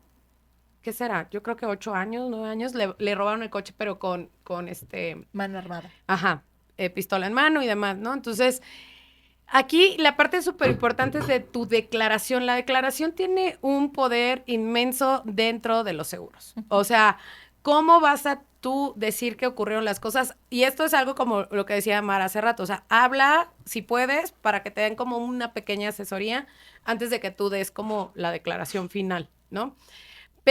¿qué será? Yo creo que 8 años, 9 años, le robaron el coche, pero con
Mano armada.
ajá, pistola en mano y demás, ¿no? Entonces, aquí la parte súper importante es de tu declaración. La declaración tiene un poder inmenso dentro de los seguros. O sea, ¿cómo vas a tú decir que ocurrieron las cosas? Y esto es algo como lo que decía Mara hace rato. O sea, habla, si puedes, para que te den como una pequeña asesoría antes de que tú des como la declaración final, ¿no?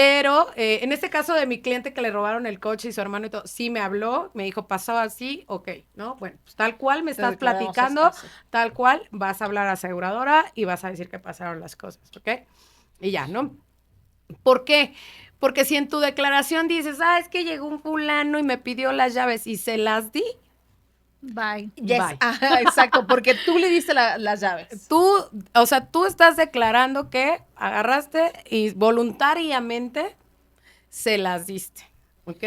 Pero en este caso de mi cliente que le robaron el coche y su hermano y todo, sí me habló, me dijo, pasó así, ok, ¿no? Bueno, pues tal cual me estás
declaramos
platicando,
espacio.
tal cual, vas a hablar a la aseguradora y vas a decir que pasaron las cosas, ¿ok? Y ya, ¿no? ¿Por qué? Porque si en tu declaración dices, es que llegó un fulano y me pidió las llaves y se las di,
Bye.
Yes,
Bye.
ajá, exacto, porque tú le diste las llaves.
tú estás declarando que agarraste y voluntariamente se las diste, ¿ok?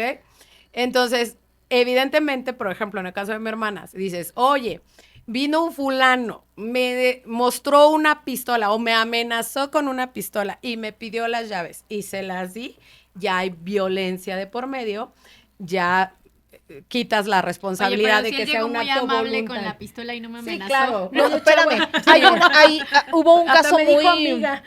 Entonces, evidentemente, por ejemplo, en el caso de mi hermana, dices, oye, vino un fulano, me mostró una pistola o me amenazó con una pistola y me pidió las llaves y se las di, ya hay violencia de por medio, ya quitas la
Oye,
responsabilidad
pero
de
si
que
él
sea
llegó
un
muy
acto
amable con
voluntario.
la pistola y no me
Sí,
amenazó.
claro.
No,
Oye,
espérame.
chava,
Hubo un
hasta
caso
me dijo
muy.
amiga.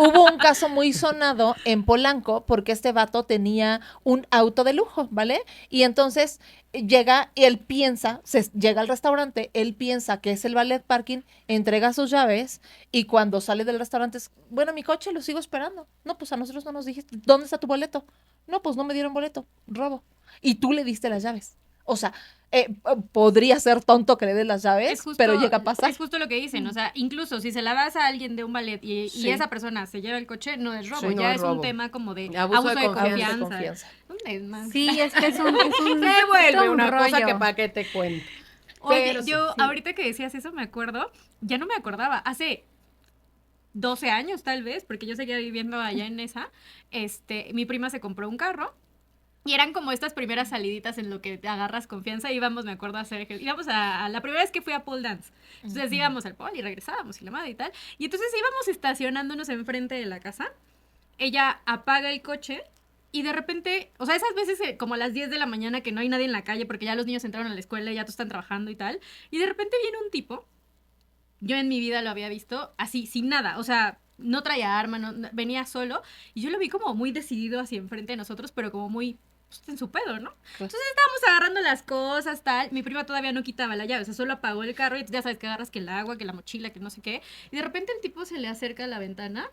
Hubo un caso muy sonado en Polanco porque este vato tenía un auto de lujo, ¿vale? Y entonces llega y él piensa, llega al restaurante, él piensa que es el valet parking, entrega sus llaves y cuando sale del restaurante es, bueno, mi coche lo sigo esperando. No, pues a nosotros no nos dijiste, ¿dónde está tu boleto? No, pues no me dieron boleto, robo. Y tú le diste las llaves. O sea, podría ser tonto que le des las llaves, pero llega a pasar.
Es justo lo que dicen, o sea, incluso si se la das a alguien de un ballet y
Sí.
esa persona se lleva el coche, no es robo,
Sí, no
ya
es
es un
robo.
tema como de
Abuso
abuso
de
de
confianza.
confianza.
Abuso de confianza.
Un desmadre.
Sí, es que es un
Se vuelve
todo un
una cosa
rollo.
que para qué te cuento.
Oye,
Pero
yo
sí.
ahorita que decías eso me acuerdo, ya no me acordaba, hace 12 años tal vez, porque yo seguía viviendo allá en esa, mi prima se compró un carro. Y eran como estas primeras saliditas en lo que te agarras confianza. Íbamos, me acuerdo, a hacer íbamos a la primera vez que fui a pole dance. Entonces íbamos al pole y regresábamos y la madre y tal. Y entonces íbamos estacionándonos enfrente de la casa. Ella apaga el coche y de repente, o sea, esas veces como a las 10 de la mañana que no hay nadie en la calle porque ya los niños entraron a la escuela y ya todos están trabajando y tal. Y de repente viene un tipo, yo en mi vida lo había visto así, sin nada, o sea, no traía arma, venía solo y yo lo vi como muy decidido hacia enfrente de nosotros, pero como muy pues, en su pedo, ¿no? Entonces estábamos agarrando las cosas, tal, mi prima todavía no quitaba la llave, o sea, solo apagó el carro y ya sabes que agarras que el agua, que la mochila, que no sé qué, y de repente el tipo se le acerca a la ventana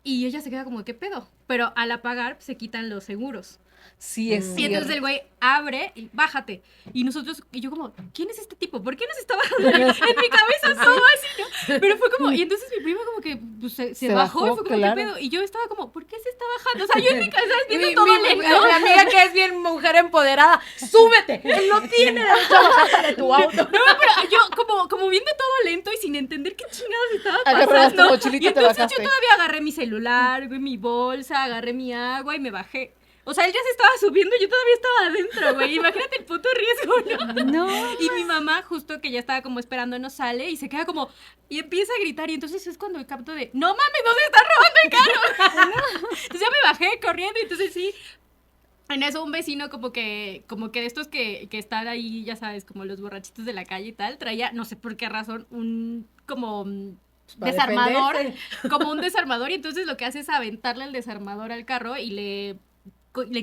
y ella se queda como, ¿qué pedo? Pero al apagar se quitan los seguros.
Sí, es
Y entonces
cierto.
el güey abre y bájate. Y nosotros, y yo como, ¿quién es este tipo? ¿Por qué nos está bajando? En mi cabeza todo así, ¿no? Pero fue como, y entonces mi prima como que pues, se bajó y fue como,
claro.
¿qué pedo? Y yo estaba como, ¿por qué se está bajando? O sea, yo en mi cabeza
Y
viendo todo lento.
mi amiga que es bien mujer empoderada, súbete, él no tiene derecho a bajarte de tu auto.
No, pero yo como viendo todo lento y sin entender qué chingados estaba
Agarrabas tu
pasando.
mochilita
Y
y te
entonces
bajaste.
yo todavía agarré mi celular, güey, mi bolsa, agarré mi agua y me bajé. O sea, él ya se estaba subiendo, yo todavía estaba adentro, güey. Imagínate el puto riesgo, ¿no?
No.
Y mi mamá, justo que ya estaba como esperándonos, sale y se queda como... Y empieza a gritar y entonces es cuando capto de... ¡No mames, no se está robando el carro! Entonces ya me bajé corriendo y entonces sí... En eso un vecino como que de estos que están ahí, ya sabes, como los borrachitos de la calle y tal, traía, no sé por qué razón, un como...
Para
desarmador,
defenderse.
como un desarmador y entonces lo que hace es aventarle el desarmador al carro y le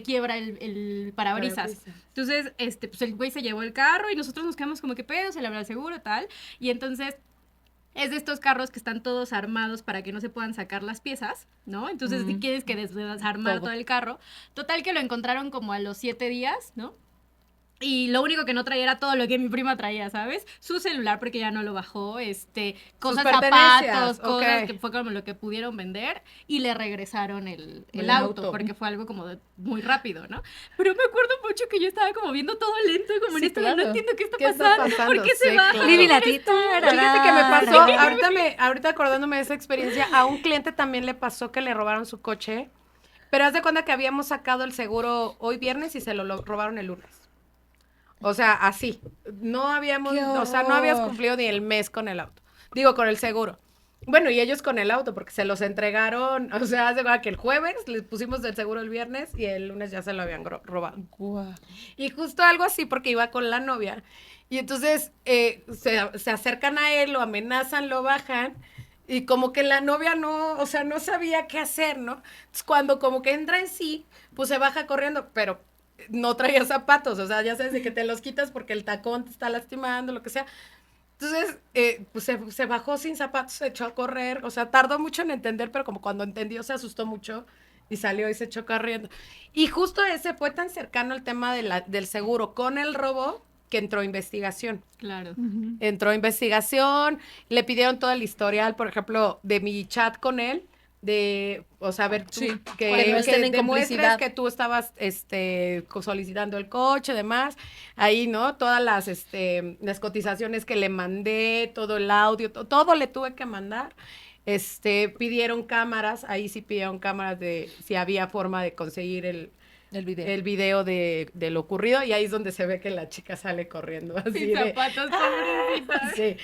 quiebra el parabrisas. Entonces, pues el güey se llevó el carro y nosotros nos quedamos como que pedo, se le habrá el seguro, tal. Y entonces es de estos carros que están todos armados para que no se puedan sacar las piezas, ¿no? Entonces tienes que desarmar todo el carro. Total que lo encontraron como a los 7 días, ¿no? Y lo único que no traía era todo lo que mi prima traía, ¿sabes? Su celular, porque ya no lo bajó, cosas,
pertenencias,
zapatos, cosas
ok.
que fue como lo que pudieron vender, y le regresaron el
El
auto,
auto.
porque fue algo como muy rápido, ¿no? Pero me acuerdo mucho que yo estaba como viendo todo lento, como
Sí,
en esto,
claro.
no entiendo qué está
¿Qué está
pasando,
pasando?
¿por qué se
Sí,
baja?
claro.
Vivi la
¿Quién eres tú?
Fíjate que me pasó, ahorita acordándome de esa experiencia, a un cliente también le pasó que le robaron su coche, pero haz de cuenta que habíamos sacado el seguro hoy viernes y se lo robaron el lunes. O sea, así. No habíamos,
¡Qué
o sea, no habías
horror!
cumplido ni el mes con el auto. Digo, con el seguro. Bueno, y ellos con el auto, porque se los entregaron, o sea, haz de cuenta que el jueves les pusimos el seguro el viernes y el lunes ya se lo habían robado.
Guau.
Y justo algo así porque iba con la novia. Y entonces se acercan a él, lo amenazan, lo bajan. Y como que la novia no, o sea, no sabía qué hacer, ¿no? Entonces cuando como que entra en sí, pues se baja corriendo, pero no traía zapatos, o sea, ya sabes de que te los quitas porque el tacón te está lastimando, lo que sea. Entonces, pues se bajó sin zapatos, se echó a correr, o sea, tardó mucho en entender, pero como cuando entendió se asustó mucho y salió y se echó corriendo. Y justo ese fue tan cercano el tema del seguro con el robo que entró investigación.
Claro.
Entró investigación, le pidieron todo el historial, por ejemplo, de mi chat con él, o sea, ver tú,
Sí,
que
no estén en
demuestres
complicidad.
que tú estabas solicitando el coche, demás, ahí, ¿no? Todas las cotizaciones que le mandé, todo el audio, todo le tuve que mandar. Pidieron cámaras, ahí sí pidieron cámaras de si había forma de conseguir el video de lo ocurrido, y ahí es donde se ve que la chica sale corriendo así
Sin zapatos, pobrecita.
Sí.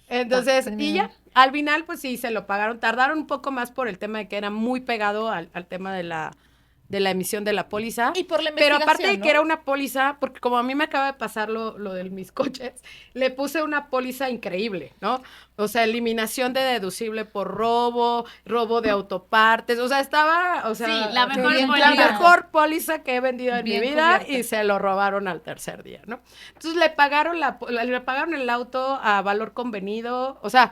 Entonces, y ya, al final, pues sí, se lo pagaron. Tardaron un poco más por el tema de que era muy pegado al tema de la emisión de la póliza.
Y por la
Pero
investigación,
aparte de
¿no?
que era una póliza, porque como a mí me acaba de pasar lo de mis coches, le puse una póliza increíble, ¿no? O sea, eliminación de deducible por robo de autopartes, o sea,
Sí, la mejor
bien
póliza.
la mejor póliza que he vendido en
Bien
mi vida,
cubierta.
y se lo robaron al tercer día, ¿no? Entonces le pagaron el auto a valor convenido, o sea,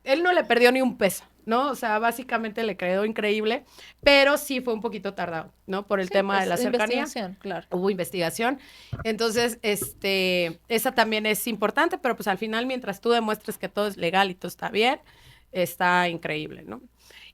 él no le perdió ni un peso, ¿no? O sea, básicamente le quedó increíble, pero sí fue un poquito tardado, ¿no? Por el
Sí,
tema
pues,
de la cercanía.
investigación, claro.
Hubo investigación. Entonces, esa también es importante, pero pues al final, mientras tú demuestres que todo es legal y todo está bien, está increíble, ¿no?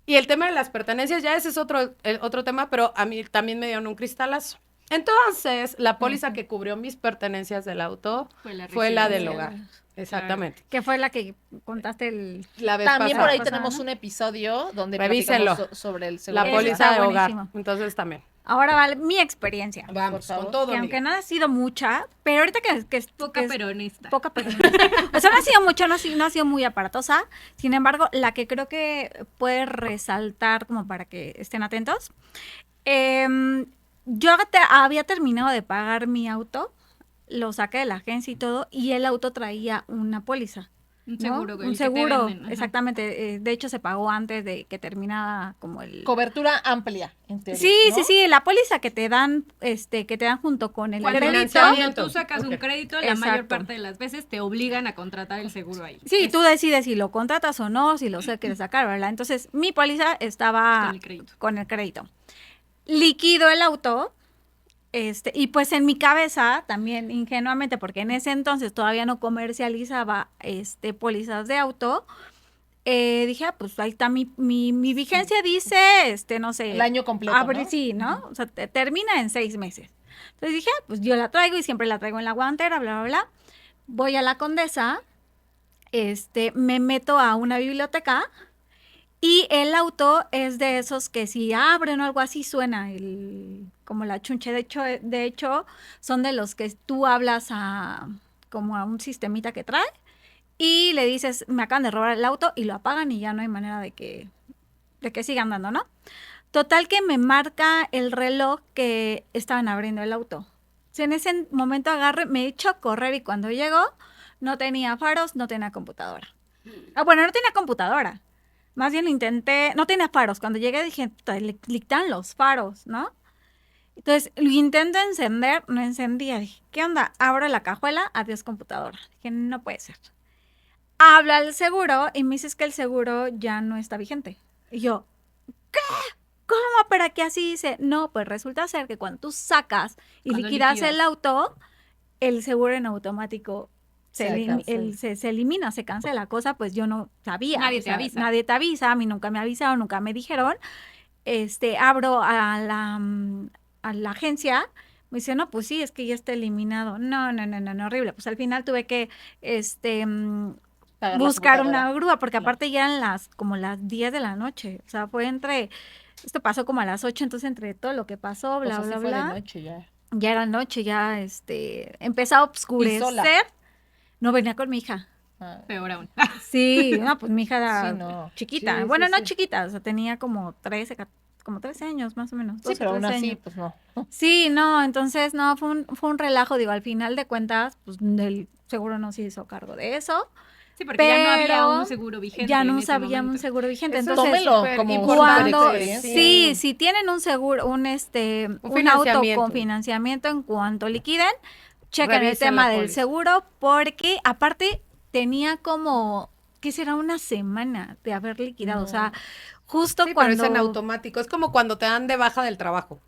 Y el tema de las pertenencias, ya ese es otro tema, pero a mí también me dieron un cristalazo. Entonces, la póliza que cubrió mis pertenencias del auto fue la del hogar. Exactamente.
Que fue la que contaste
La vez
También por
pasada.
ahí
pasada,
tenemos
¿no?
un episodio donde
Revísenlo.
platicamos sobre el seguro.
La
Eso
póliza
está
de hogar.
buenísimo.
Entonces también.
Ahora vale mi experiencia.
Vamos,
favor.
con todo,
Que aunque
amiga.
no ha sido mucha, pero ahorita que
Poca
que es
pero honesta.
poca pero o sea, no ha sido mucho, no ha sido muy aparatosa. Sin embargo, la que creo que puede resaltar como para que estén atentos. Yo había terminado de pagar mi auto, lo saqué de la agencia y todo, y el auto traía una póliza.
Un
¿no?
seguro. el
Un
que te
seguro,
venden, ajá.
exactamente. De hecho, se pagó antes de que terminara como el...
Cobertura amplia, en teoría,
Sí,
¿no?
sí, sí, la póliza que te dan junto con el
Cuando,
crédito.
cuando tú sacas un
Ok.
crédito, la mayor
Exacto.
parte de las veces te obligan a contratar el seguro ahí.
Sí,
Es
tú decides si lo contratas o no, si lo quieres sacar, ¿verdad? Entonces, mi póliza estaba
con el crédito.
con el crédito. Liquido el auto, y pues en mi cabeza, también ingenuamente, porque en ese entonces todavía no comercializaba pólizas de auto, dije, pues ahí está mi vigencia, dice, no sé.
El año completo, ¿no?
Sí, ¿no? O sea, termina en 6 meses. Entonces dije, pues yo la traigo y siempre la traigo en la guantera, bla, bla, bla. Voy a la Condesa, me meto a una biblioteca y el auto es de esos que si abren o algo así suena como la chunche. De hecho, son de los que tú hablas como a un sistemita que trae y le dices, me acaban de robar el auto, y lo apagan y ya no hay manera de que siga andando, ¿no? Total que me marca el reloj que estaban abriendo el auto. O sea, en ese momento me echo a correr y cuando llego no tenía faros, no tenía computadora. Bueno, no tenía computadora. Más bien no tenía faros. Cuando llegué dije, puta, le quitan los faros, ¿no? Entonces, lo intento encender, no encendía. Dije, ¿qué onda? Abro la cajuela, adiós computadora. Dije, no puede ser. Habla el seguro y me dices que el seguro ya no está vigente. Y yo, ¿qué? ¿Cómo? ¿Para qué así dice? No, pues resulta ser que cuando tú sacas y
Cuando
liquidas
liquidas.
el auto, el seguro en automático se elimina, se cancela. Cosa, pues yo no sabía.
Nadie
o
te
sea,
avisa.
Nadie te avisa, a mí nunca me avisaron, nunca me dijeron. Abro a la agencia, me dice, no, pues sí, es que ya está eliminado. No, horrible. Pues al final tuve que,
Pagar la
buscar
computadora.
una grúa, porque
Claro.
aparte ya eran como las 10 de la noche. O sea, esto pasó como a las 8, entonces entre todo lo que pasó, bla,
Pues así
bla,
fue de
bla.
noche ya.
Ya era noche, ya, empezaba a
sola.
oscurecer. No, venía con mi hija.
Ah,
Peor aún.
Sí, no, pues mi hija era
Sí, no.
chiquita.
Sí,
Bueno,
sí,
no
sí.
chiquita, o sea, tenía como 13 años, más o menos.
Sí,
12,
pero aún
13
así,
años.
pues no.
Sí, no, entonces, no, fue un relajo, digo, al final de cuentas, pues, el seguro no se hizo cargo de eso.
Sí, porque ya no había
Pero
un seguro vigente.
Ya
en
no
ese
sabía un
momento.
seguro vigente.
Eso
Entonces,
tómelo
súper
como
importante.
cuando,
experiencia.
sí, si tienen un seguro, un auto
financiamiento.
con financiamiento, en cuanto liquiden, chequen el
Revisen
tema
la
del
póliza.
seguro, porque aparte tenía como, ¿qué será? Una semana de haber liquidado.
No.
O sea, justo
Sí,
cuando...
pero es en automático. Es como cuando te dan de baja del trabajo.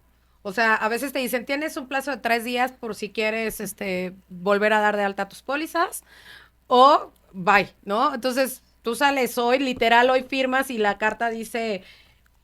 O sea, a veces te dicen, tienes un plazo de 3 días por si quieres volver a dar de alta tus pólizas o bye, ¿no? Entonces, tú sales hoy, literal, hoy firmas y la carta dice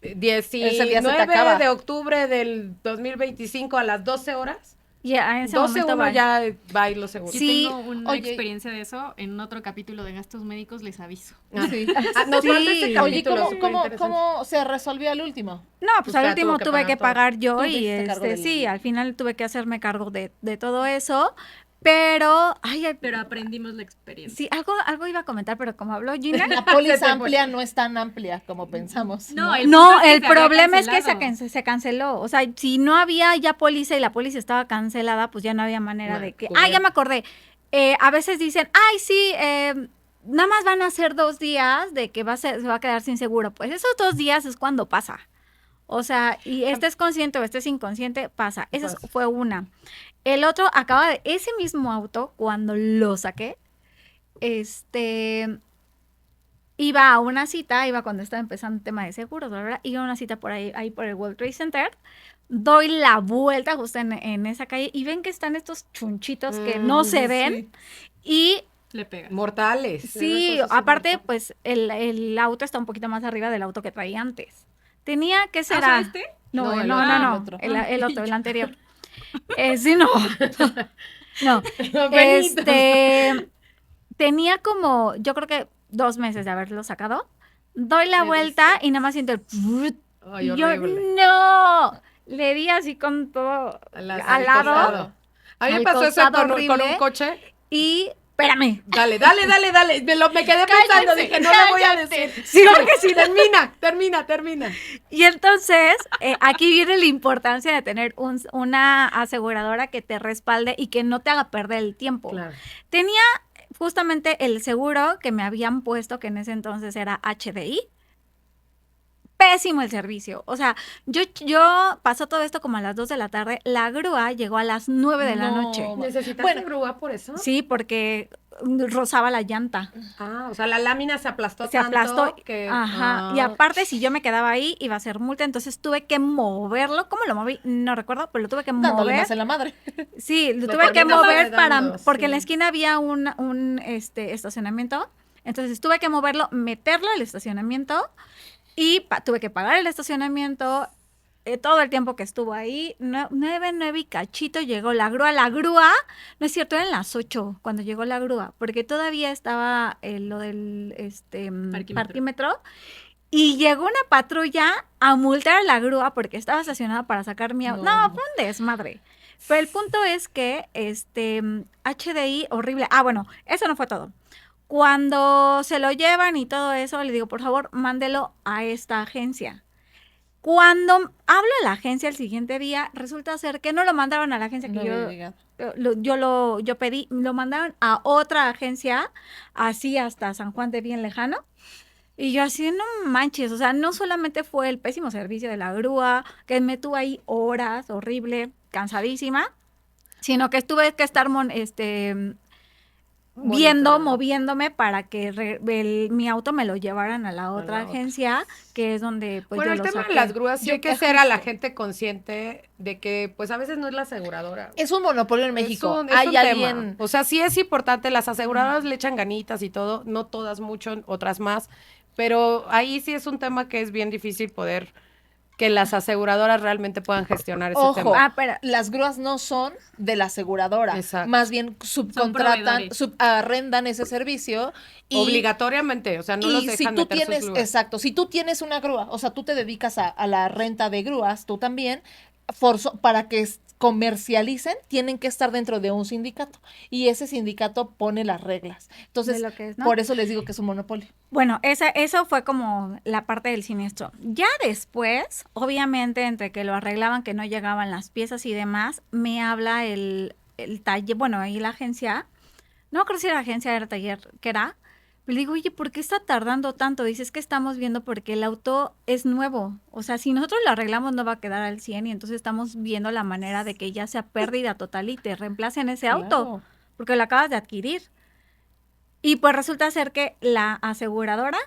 Ese día se te
19
acaba.
de octubre del 2025 a las 12 horas.
Ya, en ese
12
momento
uno
va.
ya va y lo seguro.
Yo
Sí,
tengo una
oye.
experiencia de eso en otro capítulo de gastos médicos, les aviso.
Sí.
Nos
Sí.
falta ese
Oye,
Oye,
capítulo,
¿cómo,
súper
cómo,
interesante.
cómo se resolvió al último?
No, pues
O
al
sea,
último
tuvo que
tuve
pagar
que
todo.
pagar yo
Tú te
y
hiciste cargo del-
sí, al final tuve que hacerme cargo de todo eso, pero,
Pero aprendimos la experiencia.
sí, algo iba a comentar, pero como habló Gina,
La
Se te
póliza
fue.
amplia no es tan amplia como pensamos.
No,
no,
punto es que
el
se había
problema es que
cancelado.
se canceló, o sea, si no había ya póliza y la póliza estaba cancelada, pues ya no había manera
No,
de que,
cubierto.
ya me acordé, a veces dicen, ay, sí, nada más van a ser 2 días de que se va a quedar sin seguro, pues esos 2 días es cuando pasa. O sea, y estés consciente o estés inconsciente, pasa. Esa
Pasa.
fue una. El otro acaba de, ese mismo auto, cuando lo saqué, iba a una cita, iba cuando estaba empezando el tema de seguros, ¿verdad? Iba a una cita por ahí por el World Trade Center. Doy la vuelta justo en esa calle y ven que están estos chunchitos que no se ven. Y
Le pega.
Mortales.
sí,
Esas cosas son
aparte,
mortales.
pues el auto está un poquito más arriba del auto que traía antes. Tenía, ¿qué
o sea,
será?
¿este?
No,
No, el
no,
otro.
no,
El
no,
otro.
el otro, el anterior. Sí, no. No.
Benito.
Tenía como, yo creo que 2 meses de haberlo sacado. Doy la
Le
vuelta
diste.
y nada más siento el...
Ay,
y yo,
horrible.
no. Le di así con todo al lado.
costado. A mí me
al
pasó eso
costado
con un
horrible.
coche.
Y, espérame.
Dale. Me quedé pensando, dije, no le voy a decir.
Sí,
Dale,
porque sí.
termina.
Y entonces, aquí viene la importancia de tener una aseguradora que te respalde y que no te haga perder el tiempo.
Claro.
Tenía justamente el seguro que me habían puesto, que en ese entonces era HDI. Pésimo el servicio. O sea, yo pasó todo esto como a las 2 de la tarde. La grúa llegó a las 9 de la
No.
noche.
¿Necesitas
Bueno.
grúa por eso?
Sí, porque rozaba la llanta.
Ah, o sea, la lámina se aplastó
Se
tanto
aplastó.
que...
Ajá. Y aparte, si yo me quedaba ahí, iba a ser multa. Entonces tuve que moverlo. ¿Cómo lo moví? No recuerdo, pero lo tuve que
Dándole
mover.
más en la madre.
Sí, lo
Lo
tuve que
terminaste
mover
dando,
porque en la
sí.
esquina había un estacionamiento. Entonces tuve que moverlo, meterlo al estacionamiento y tuve que pagar el estacionamiento. Todo el tiempo que estuvo ahí, 9 y cachito, llegó la grúa. La grúa, no es cierto, eran las 8 cuando llegó la grúa, porque todavía estaba lo del parquímetro. Y llegó una patrulla a multar a la grúa porque estaba estacionada para sacar mi auto. No, fue un desmadre. Pero el punto es que HDI horrible. Ah, bueno, eso no fue todo. Cuando se lo llevan y todo eso, le digo, por favor, mándelo a esta agencia. Cuando hablo a la agencia el siguiente día, resulta ser que no lo mandaron a la agencia que
No había llegado.
yo pedí, lo mandaron a otra agencia, así hasta San Juan de bien lejano. Y yo así, no manches, o sea, no solamente fue el pésimo servicio de la grúa, que me tuvo ahí horas, horrible, cansadísima, sino que tuve que estar moviéndome para que mi auto me lo llevaran a la otra
la otra.
agencia, que es donde pues
Bueno,
yo
el
lo
tema
saqué.
de las grúas sí
Yo
hay que
que
hacer a la
justo.
gente consciente de que pues a veces no es la aseguradora.
Es un monopolio en México.
Es un
Hay
tema.
alguien.
O sea, sí es importante, las aseguradoras le echan ganitas y todo, no todas mucho, otras más, pero ahí sí es un tema que es bien difícil poder que las aseguradoras realmente puedan gestionar ese
Ojo,
tema.
pero
las grúas no son de la aseguradora.
Exacto.
Más bien subcontratan,
proveedores.
subarrendan ese servicio. Y,
Obligatoriamente, o sea, no los
y
dejan
si tú
meter sus
tienes,
grúas.
exacto, si tú tienes una grúa, o sea, tú te dedicas a la renta de grúas, tú también, para que comercialicen, tienen que estar dentro de un sindicato. Y ese sindicato pone las reglas. Entonces,
de lo que es, ¿no?
por eso les digo que es un monopolio.
Bueno, eso fue como la parte del siniestro. Ya después, obviamente, entre que lo arreglaban, que no llegaban las piezas y demás, me habla el taller, bueno, ahí la agencia, no creo si era la agencia, era el taller, que era. Le digo, oye, ¿por qué está tardando tanto? Dices que estamos viendo porque el auto es nuevo. O sea, si nosotros lo arreglamos no va a quedar al 100 y entonces estamos viendo la manera de que ya sea pérdida total y te reemplacen ese auto,
Claro.
porque lo acabas de adquirir. Y pues resulta ser que la aseguradora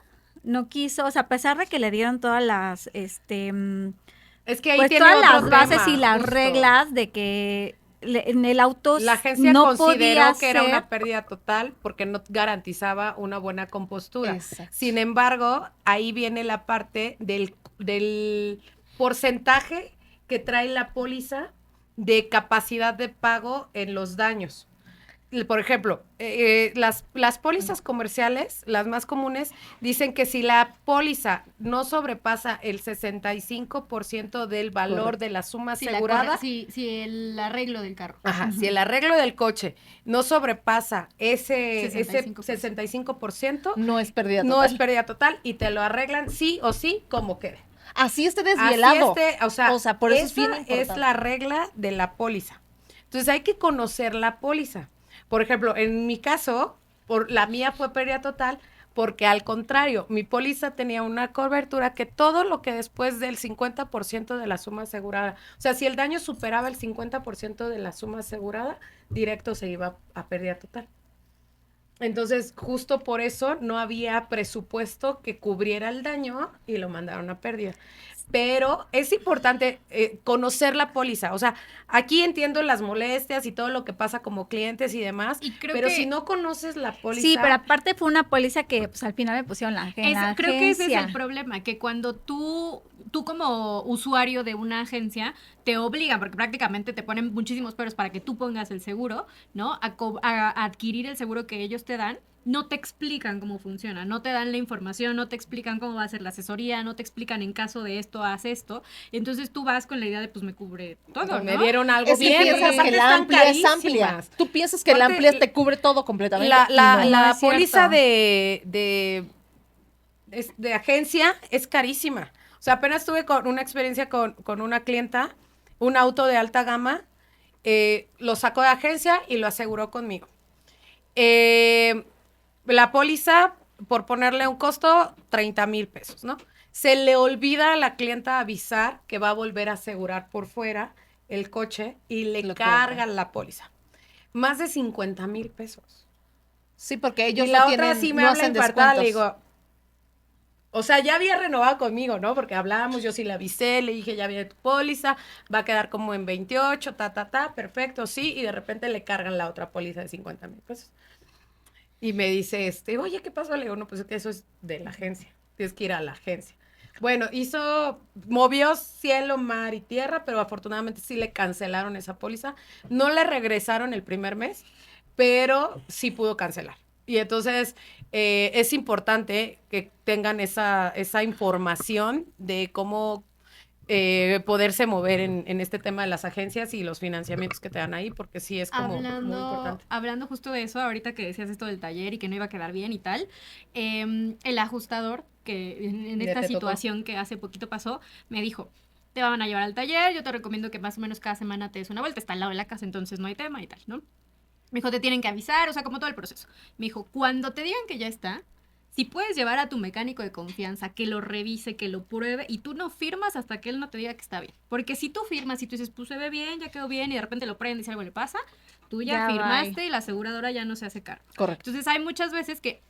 no quiso, o sea, a pesar de que le dieron todas las,
Es que ahí
pues
tiene
todas
otro
las bases
tema,
y las
justo.
reglas de que en el auto
La agencia
no
consideró
podía
que era
ser.
una pérdida total porque no garantizaba una buena compostura.
Exacto.
Sin embargo, ahí viene la parte del porcentaje que trae la póliza de capacidad de pago en los daños. Por ejemplo, las pólizas comerciales, las más comunes, dicen que si la póliza no sobrepasa el 65% del valor
Correcto.
de la suma
Sí,
asegurada,
sí, el arreglo del carro.
ajá, si el arreglo del coche no sobrepasa ese
65%.
65%,
No es pérdida
no
total.
es pérdida total y te lo arreglan sí o sí como quede.
Así esté
Así
desvielado.
o sea,
por eso es
esa
bien
es
importante.
la regla de la póliza. Entonces hay que conocer la póliza. Por ejemplo, en mi caso, la mía fue pérdida total porque al contrario, mi póliza tenía una cobertura que todo lo que después del 50% de la suma asegurada, o sea, si el daño superaba el 50% de la suma asegurada, directo se iba a pérdida total. Entonces, justo por eso no había presupuesto que cubriera el daño y lo mandaron a pérdida. Pero es importante conocer la póliza. O sea, aquí entiendo las molestias y todo lo que pasa como clientes y demás,
Y creo
pero
que-
si no conoces la póliza...
Sí, pero aparte fue una póliza que pues al final me pusieron en la
Creo que ese es el
agencia.
problema, que cuando tú como usuario de una agencia te obligan, porque prácticamente te ponen muchísimos peros para que tú pongas el seguro, ¿no? A adquirir el seguro que ellos te dan, no te explican cómo funciona, no te dan la información, no te explican cómo va a ser la asesoría, no te explican en caso de esto, haz esto. Entonces tú vas con la idea de, pues me cubre todo, ¿no?
Me dieron algo
Es que
bien,
piensas
porque
que
aparte
la
están
amplia es amplia.
carísimas.
Tú piensas que la
Aparte,
amplia te cubre todo completamente.
La,
y
la,
no.
la
no es
póliza
cierto.
de agencia es carísima. O sea, apenas tuve una experiencia con una clienta, un auto de alta gama, lo sacó de agencia y lo aseguró conmigo. La póliza, por ponerle un costo, 30,000 pesos, ¿no? Se le olvida a la clienta avisar que va a volver a asegurar por fuera el coche y le
Lo
cargan la póliza. Más de 50,000 pesos.
Sí, porque ellos
Y la
no
otra
tienen,
sí me
no
habla
hacen
infartada, le
descuentos.
digo, o sea, ya había renovado conmigo, ¿no? Porque hablábamos, yo sí le avisé, le dije, ya viene tu póliza, va a quedar como en 28, perfecto, sí, y de repente le cargan la otra póliza de 50,000 pesos. Y me dice, oye, ¿qué pasó? Le digo, no, pues es que eso es de la agencia, tienes que ir a la agencia. Bueno, movió cielo, mar y tierra, pero afortunadamente sí le cancelaron esa póliza. No le regresaron el primer mes, pero sí pudo cancelar. Y entonces es importante que tengan esa información de cómo poderse mover en este tema de las agencias y los financiamientos que te dan ahí, porque sí es como muy importante.
Hablando justo de eso, ahorita que decías esto del taller y que no iba a quedar bien y tal, el ajustador que en
Ya
esta
te tocó.
situación que hace poquito pasó, me dijo, te van a llevar al taller, yo te recomiendo que más o menos cada semana te des una vuelta, está al lado de la casa, entonces no hay tema y tal, ¿no? Me dijo, te tienen que avisar, o sea, como todo el proceso. Me dijo, cuando te digan que ya está, si puedes llevar a tu mecánico de confianza, que lo revise, que lo pruebe, y tú no firmas hasta que él no te diga que está bien. Porque si tú firmas y tú dices, pues se ve bien, ya quedó bien, y de repente lo prende y si algo le pasa, tú ya
Ya,
firmaste
bye.
y la aseguradora ya no se hace cargo.
Correcto.
Entonces hay muchas veces que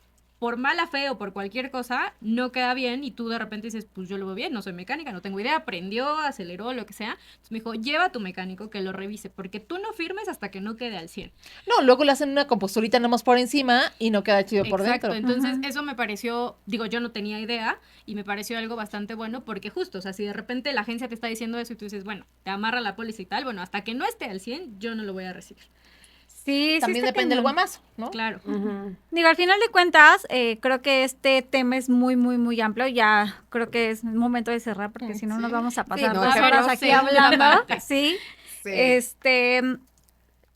por mala fe o por cualquier cosa no queda bien y tú de repente dices, pues yo lo veo bien, no soy mecánica, no tengo idea, prendió, aceleró, lo que sea. Entonces me dijo, lleva a tu mecánico que lo revise, porque tú no firmes hasta que no quede al 100.
No, luego le hacen una composturita nada más por encima y no queda chido por
Exacto,
dentro.
entonces
Ujú.
eso me pareció, digo, yo no tenía idea y me pareció algo bastante bueno porque justo, o sea, si de repente la agencia te está diciendo eso y tú dices, bueno, te amarra la póliza y tal, bueno, hasta que no esté al 100, yo no lo voy a recibir.
Sí,
También
sí está
depende del
cañón.
guamazo, ¿no?
Claro.
Ujú.
Digo, al final de cuentas, creo que este tema es muy, muy, muy amplio. Ya creo que es momento de cerrar porque si no nos vamos a pasar
no,
2
pero
horas aquí
segunda
hablando.
parte.
Sí.
Sí.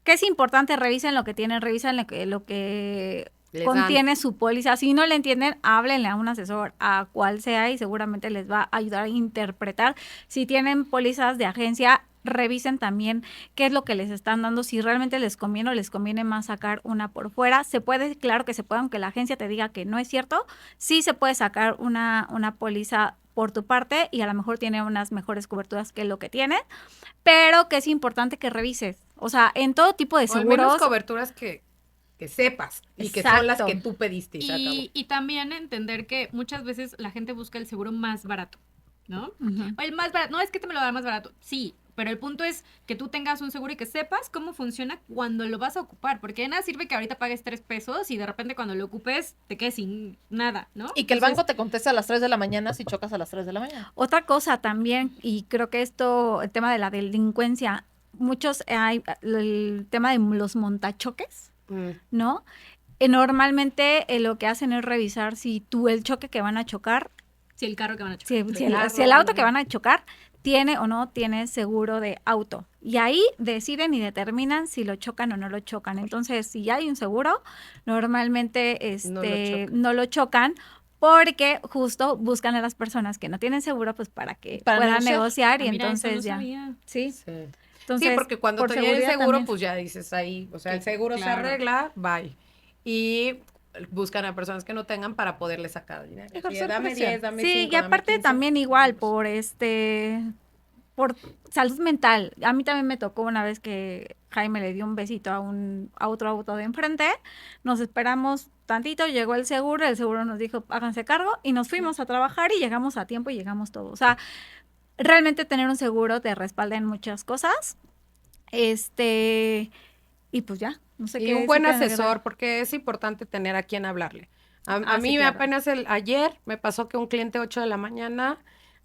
Que es importante, revisen lo que tienen, revisen lo que
Les
contiene su póliza. Si no le entienden, háblenle a un asesor, a cual sea, y seguramente les va a ayudar a interpretar. Si tienen pólizas de agencia, revisen también qué es lo que les están dando, si realmente les conviene o les conviene más sacar una por fuera. Se puede, claro que se puede, aunque la agencia te diga que no es cierto, sí se puede sacar una póliza por tu parte y a lo mejor tiene unas mejores coberturas que lo que tienes, pero que es importante que revises. O sea, en todo tipo de
O al menos
seguros.
coberturas que que sepas y que son las
Exacto.
que tú pediste y se acabó.
Y también entender que muchas veces la gente busca el seguro más barato, ¿no?
Ujú.
O el más barato, no es que te me lo da más barato, sí, pero el punto es que tú tengas un seguro y que sepas cómo funciona cuando lo vas a ocupar, porque de nada sirve que ahorita pagues 3 pesos y de repente cuando lo ocupes te quedes sin nada, ¿no?
Y que el
Entonces,
banco te conteste a las 3 de la mañana si chocas a las 3 de la mañana.
Otra cosa también, y creo que esto, el tema de la delincuencia, muchos hay el tema de los montachoques,
Mm.
¿no? Normalmente lo que hacen es revisar si el choque que van a chocar,
si el carro que van a chocar.
si el auto que van a chocar tiene o no tiene seguro de auto. Y ahí deciden y determinan si lo chocan o no lo chocan. Entonces, si hay un seguro, normalmente no lo chocan porque justo buscan a las personas que no tienen seguro pues para que
Para
puedan
negociar.
negociar y
Ah, mira, eso
entonces
no
ya.
sabía.
Sí.
Sí.
Entonces,
Sí, porque cuando
por
te llega el
seguridad
seguro,
también.
pues ya dices ahí, o sea, el
Que-
seguro se
claro.
arregla, bye. Y buscan a personas que no tengan para poderle sacar dinero.
Ejercer
Sí, dame
presión.
10, dame
Sí,
5,
y
dame
aparte
15.
también igual por salud mental. A mí también me tocó una vez que Jaime le dio un besito a otro auto de enfrente. Nos esperamos tantito, llegó el seguro nos dijo, háganse cargo y nos fuimos a trabajar y llegamos a tiempo y llegamos todos. O sea, realmente tener un seguro te respalda en muchas cosas. Y pues ya, no sé
Y
qué.
un buen
si quieren
asesor,
agregar.
porque es importante tener a quien hablarle. A
Ah,
mí
sí, claro.
apenas ayer me pasó que un cliente 8 de la mañana,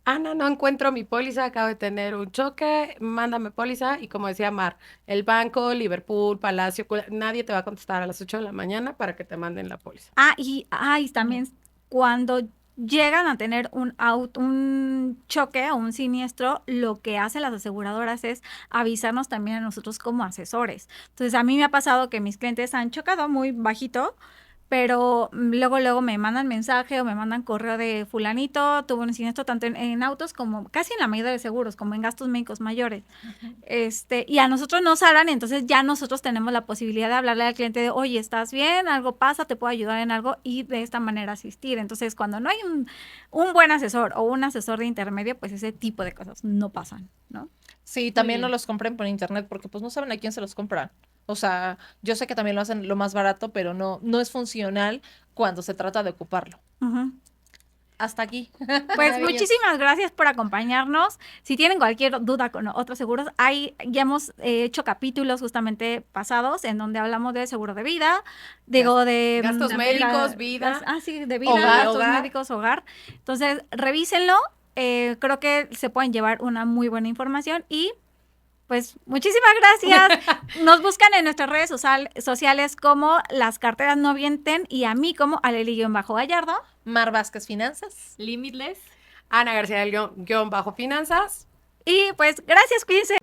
Ana, no encuentro mi póliza, acabo de tener un choque, mándame póliza. Y como decía Mar, el banco, Liverpool, Palacio, nadie te va a contestar a las 8 de la mañana para que te manden la póliza.
Y también cuando llegan a tener un choque o un siniestro, lo que hacen las aseguradoras es avisarnos también a nosotros como asesores. Entonces, a mí me ha pasado que mis clientes han chocado muy bajito, pero luego me mandan mensaje o me mandan correo de fulanito, tuvo un siniestro tanto en autos como casi en la mayoría de seguros, como en gastos médicos mayores. Y a nosotros nos hablan, entonces ya nosotros tenemos la posibilidad de hablarle al cliente de, oye, ¿estás bien? ¿Algo pasa? ¿Te puedo ayudar en algo? Y de esta manera asistir. Entonces, cuando no hay un buen asesor o un asesor de intermedio, pues ese tipo de cosas no pasan, ¿no?
Sí, también
bien.
no los compren por internet porque pues no saben a quién se los compran. O sea, yo sé que también lo hacen lo más barato, pero no es funcional cuando se trata de ocuparlo.
Ujú.
Hasta aquí.
Pues muchísimas gracias por acompañarnos. Si tienen cualquier duda con otros seguros, ya hemos hecho capítulos justamente pasados en donde hablamos de seguro de vida, digo de
Gastos médicos, vida.
sí, de vida,
Hogar.
gastos
Hogar.
médicos, hogar. Entonces, revísenlo. Creo que se pueden llevar una muy buena información y pues muchísimas gracias. Nos buscan en nuestras redes sociales como Las Carteras No Mienten y a mí como Aleli-Gallardo.
Mar Vázquez Finanzas.
Limitless.
Ana García del guión bajo finanzas.
Y pues gracias, cuídense.